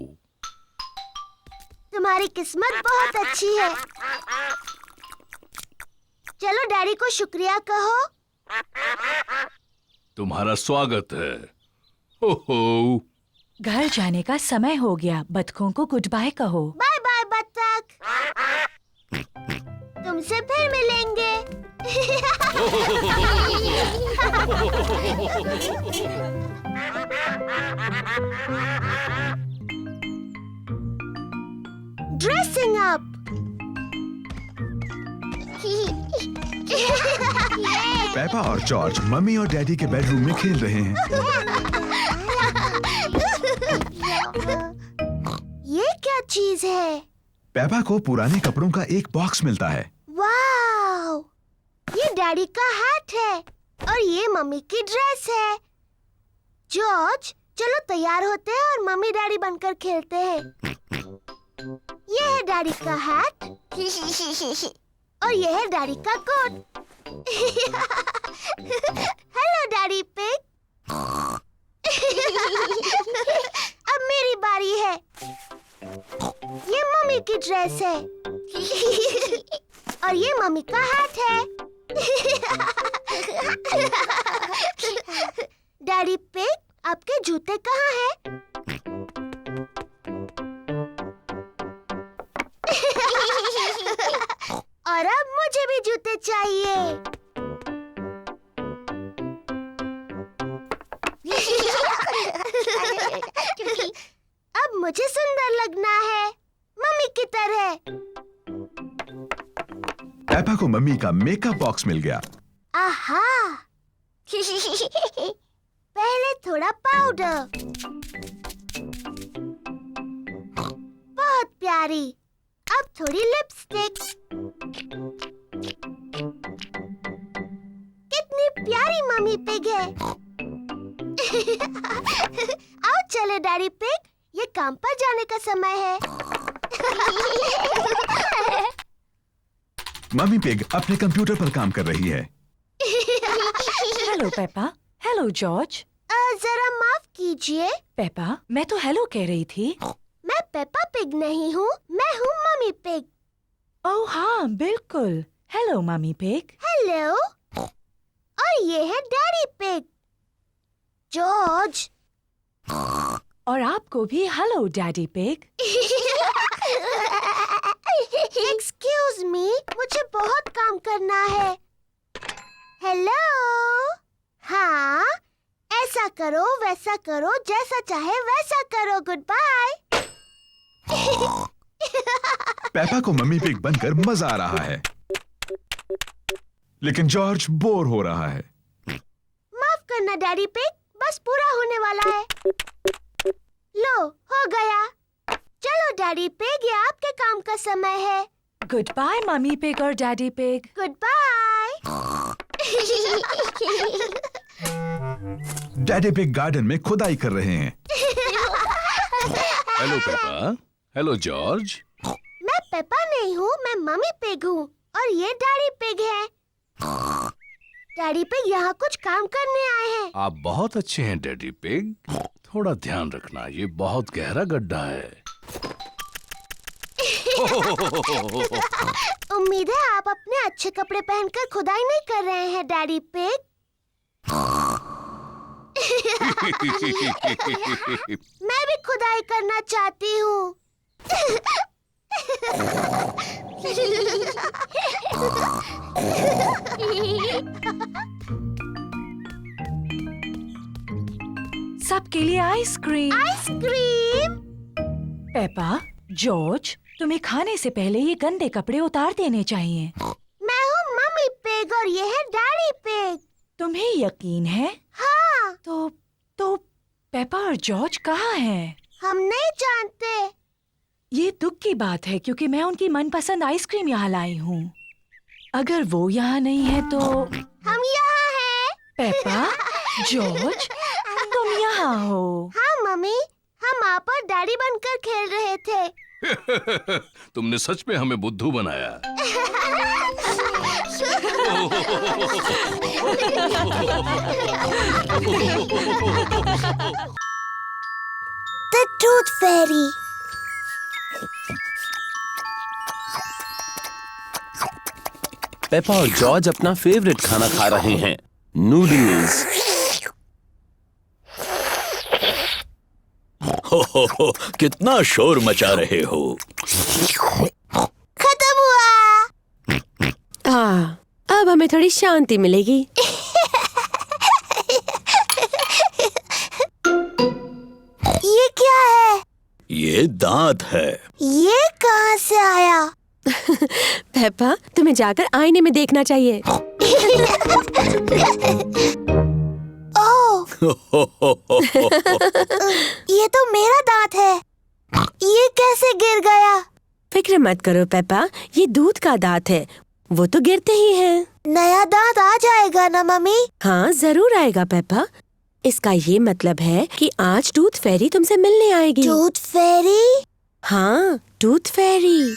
तुम्हारी किस्मत बहुत अच्छी है। चलो डैडी को शुक्रिया कहो। तुम्हारा स्वागत है। ओहो, घर जाने का समय हो गया, बतखों को गुड बाय कहो। बाय बाय बत्तख, तुमसे फिर मिलेंगे। Dressing up. पेपा और जॉर्ज मम्मी और डैडी के बेडरूम में खेल रहे हैं। ये क्या चीज है? पेपा को पुराने कपड़ों का एक बॉक्स मिलता है। वाव! ये डैडी का हैट है और ये मम्मी की ड्रेस है। जॉर्ज, चलो तैयार होते हैं और मम्मी डैडी बनकर खेलते हैं। ये है डैडी का हैट और ये है डैडी का कोट। Hello daddy pig. अब मेरी बारी है। ये मम्मी की ड्रेस है और ये मम्मी का हैट है। डैडी पिग, आपके जूते कहाँ हैं? और अब मुझे भी जूते चाहिए। अब मुझे सुंदर लगना है, मम्मी की तरह। पेपा को मम्मी का मेकअप बॉक्स मिल गया। आहा पहले थोड़ा पाउडर, बहुत प्यारी। अब थोड़ी लिपस्टिक, कितनी प्यारी मम्मी पिग है। आओ चले डैडी पिग, ये काम पर जाने का समय है। मम्मी पिग अपने कंप्यूटर पर काम कर रही है। Hello Peppa. Hello George. जरा माफ कीजिए। पेपा, मैं तो हेलो कह रही थी। मैं पेपा पिग नहीं हूँ, मैं हूँ मम्मी पिग। ओह हाँ, बिल्कुल। Hello mummy pig. हेलो। और ये है डैडी पिग, जॉर्ज। और आपको भी hello daddy pig. Excuse me, मुझे बहुत काम करना है। हेलो। हाँ, ऐसा करो वैसा करो, जैसा चाहे वैसा करो। Goodbye. पेपा को मम्मी पिग बनकर मजा आ रहा है, लेकिन जॉर्ज बोर हो रहा है। माफ करना डैडी पिग, बस पूरा होने वाला है। लो, हो गया। चलो डैडी पिग, ये आपके काम का समय है। गुड बाय मम्मी पिग और Daddy pig. Goodbye. Daddy Pig garden में खुदाई कर रहे हैं। Hello Peppa. Hello George. मैं पेपा नहीं हूँ, मैं मम्मी पिग हूँ और ये डैडी पिग है। डैडी पिग यहाँ कुछ काम करने आए हैं। आप बहुत अच्छे हैं डैडी पिग। थोड़ा ध्यान रखना, ये बहुत गहरा गड्ढा है। उम्मीद है आप अपने अच्छे कपड़े पहनकर खुदाई नहीं कर रहे हैं डैडी पिग। मैं भी खुदाई करना चाहती हूँ। सबके लिए आइसक्रीम। आइसक्रीम। पेपा, जॉर्ज, तुम्हें खाने से पहले ये गंदे कपड़े उतार देने चाहिए। मैं हूँ मम्मी पिग और ये है डैडी पिग। तुम्हें यकीन है? हाँ। तो पेपा और जॉर्ज कहाँ हैं? हम नहीं जानते। ये दुख की बात है क्योंकि मैं उनकी मनपसंद आइसक्रीम यहाँ लाई हूँ। अगर वो यहाँ नहीं है तो हम यहाँ हैं। पेपा, जॉर्ज, तुम यहाँ हो। हाँ मम्मी, हम आप और डैडी बनकर खेल रहे थे। तुमने सच में हमें बुद्धू बनाया। The Tooth Fairy। पेपा और जॉर्ज अपना फेवरेट खाना खा रहे हैं, नूडल्स। हो, कितना शोर मचा रहे हो। खत्म हुआ। अब हमें थोड़ी शांति मिलेगी। ये क्या है? ये दांत है। ये कहाँ से आया? पेपा, तुम्हें जाकर आईने में देखना चाहिए। ओह, ये तो मेरा दांत है। ये कैसे गिर गया? फिक्र मत करो पेपा, ये दूध का दांत है, वो तो गिरते ही हैं। नया दांत आ जाएगा ना मम्मी? हाँ जरूर आएगा पेपा। इसका ये मतलब है कि आज टूथ फेरी तुमसे मिलने आएगी। टूथ फेरी? हाँ, टूथ फेरी।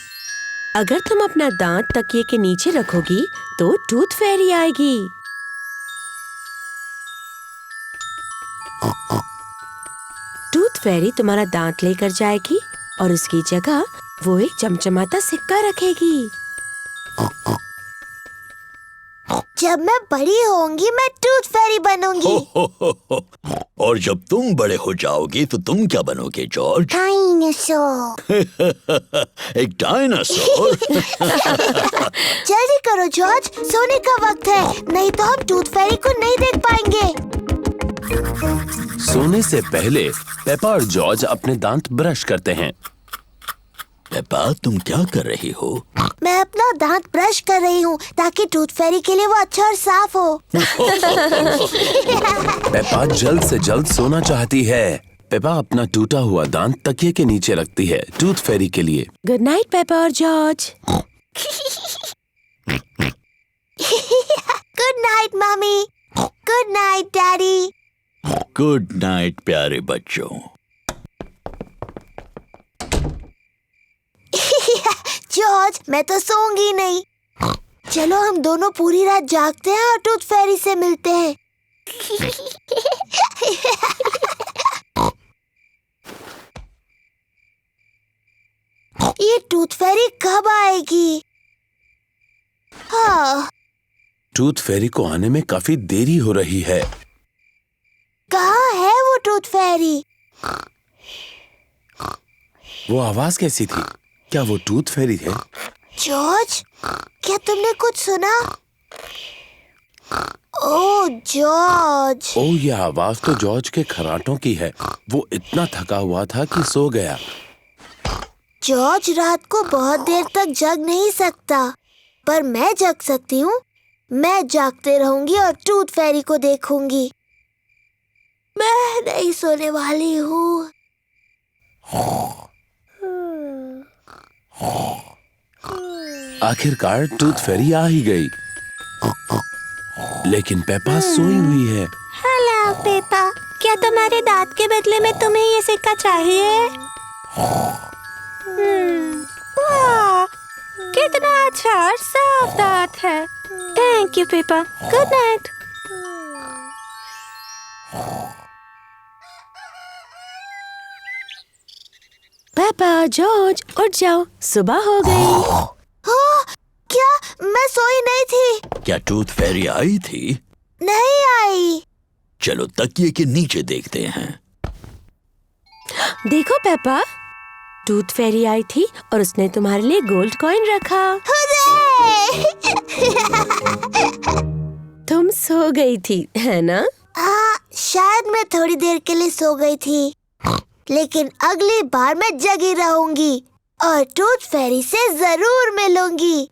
अगर तुम अपना दांत तकिए के नीचे रखोगी तो टूथ फेरी आएगी। टूथ फेरी तुम्हारा दांत लेकर जाएगी और उसकी जगह वो एक चमचमाता सिक्का रखेगी। जब मैं बड़ी होंगी मैं टूथ फेरी बनूंगी। और जब तुम बड़े हो जाओगी तो तुम क्या बनोगे जॉर्ज? डायनासोर। एक डायनासोर? जल्दी करो जॉर्ज, सोने का वक्त है, नहीं तो हम टूथ फेरी को नहीं देख पाएंगे। सोने से पहले पेपा और जॉर्ज अपने दांत ब्रश करते हैं। पेपा, तुम क्या कर रही हो? मैं अपना दांत ब्रश कर रही हूँ ताकि टूथ फेरी के लिए वो अच्छा और साफ हो। पेपा जल्द से जल्द सोना चाहती है। पेपा अपना टूटा हुआ दांत तकिए के नीचे रखती है टूथ फेरी के लिए। गुड नाइट पेपा और George. Good night mummy. Good night daddy. Good night प्यारे बच्चों। जॉर्ज, मैं तो सोऊंगी नहीं। चलो हम दोनों पूरी रात जागते हैं और टूथ फेरी से मिलते हैं। ये टूथ फेरी कब आएगी? हाँ, टूथ फेरी को आने में काफी देरी हो रही है। कहाँ है वो टूथ फेरी? वो आवाज कैसी थी? क्या वो टूथ फेरी है? जॉर्ज, क्या तुमने कुछ सुना? ओह जॉर्ज। ओह, ये आवाज तो जॉर्ज के खर्राटों की है। वो इतना थका हुआ था कि सो गया। जॉर्ज रात को बहुत देर तक जग नहीं सकता, पर मैं जग सकती हूँ। मैं जागते रहूंगी और टूथ फेरी को देखूंगी। मैं नहीं सोने वाली हूँ। आखिरकार टूथ फेरी आ ही गई, लेकिन पेपा सोई हुई है। हेलो पेपा, क्या तुम्हारे दांत के बदले में तुम्हें ये सिक्का चाहिए? वाह, कितना अच्छा और साफ दांत है। Thank you Peppa. Good night. Peppa George उठ जाओ, सुबह हो गई। क्या मैं सोई नहीं थी? क्या टूथ फेरी आई थी? नहीं आई। चलो तकिए के नीचे देखते हैं। देखो पेपा, टूथ फेरी आई थी और उसने तुम्हारे लिए गोल्ड कॉइन रखा। तुम सो गई थी, है ना? शायद मैं थोड़ी देर के लिए सो गई थी, लेकिन अगली बार मैं जगी रहूंगी और टूथ फेरी से जरूर मिलूंगी।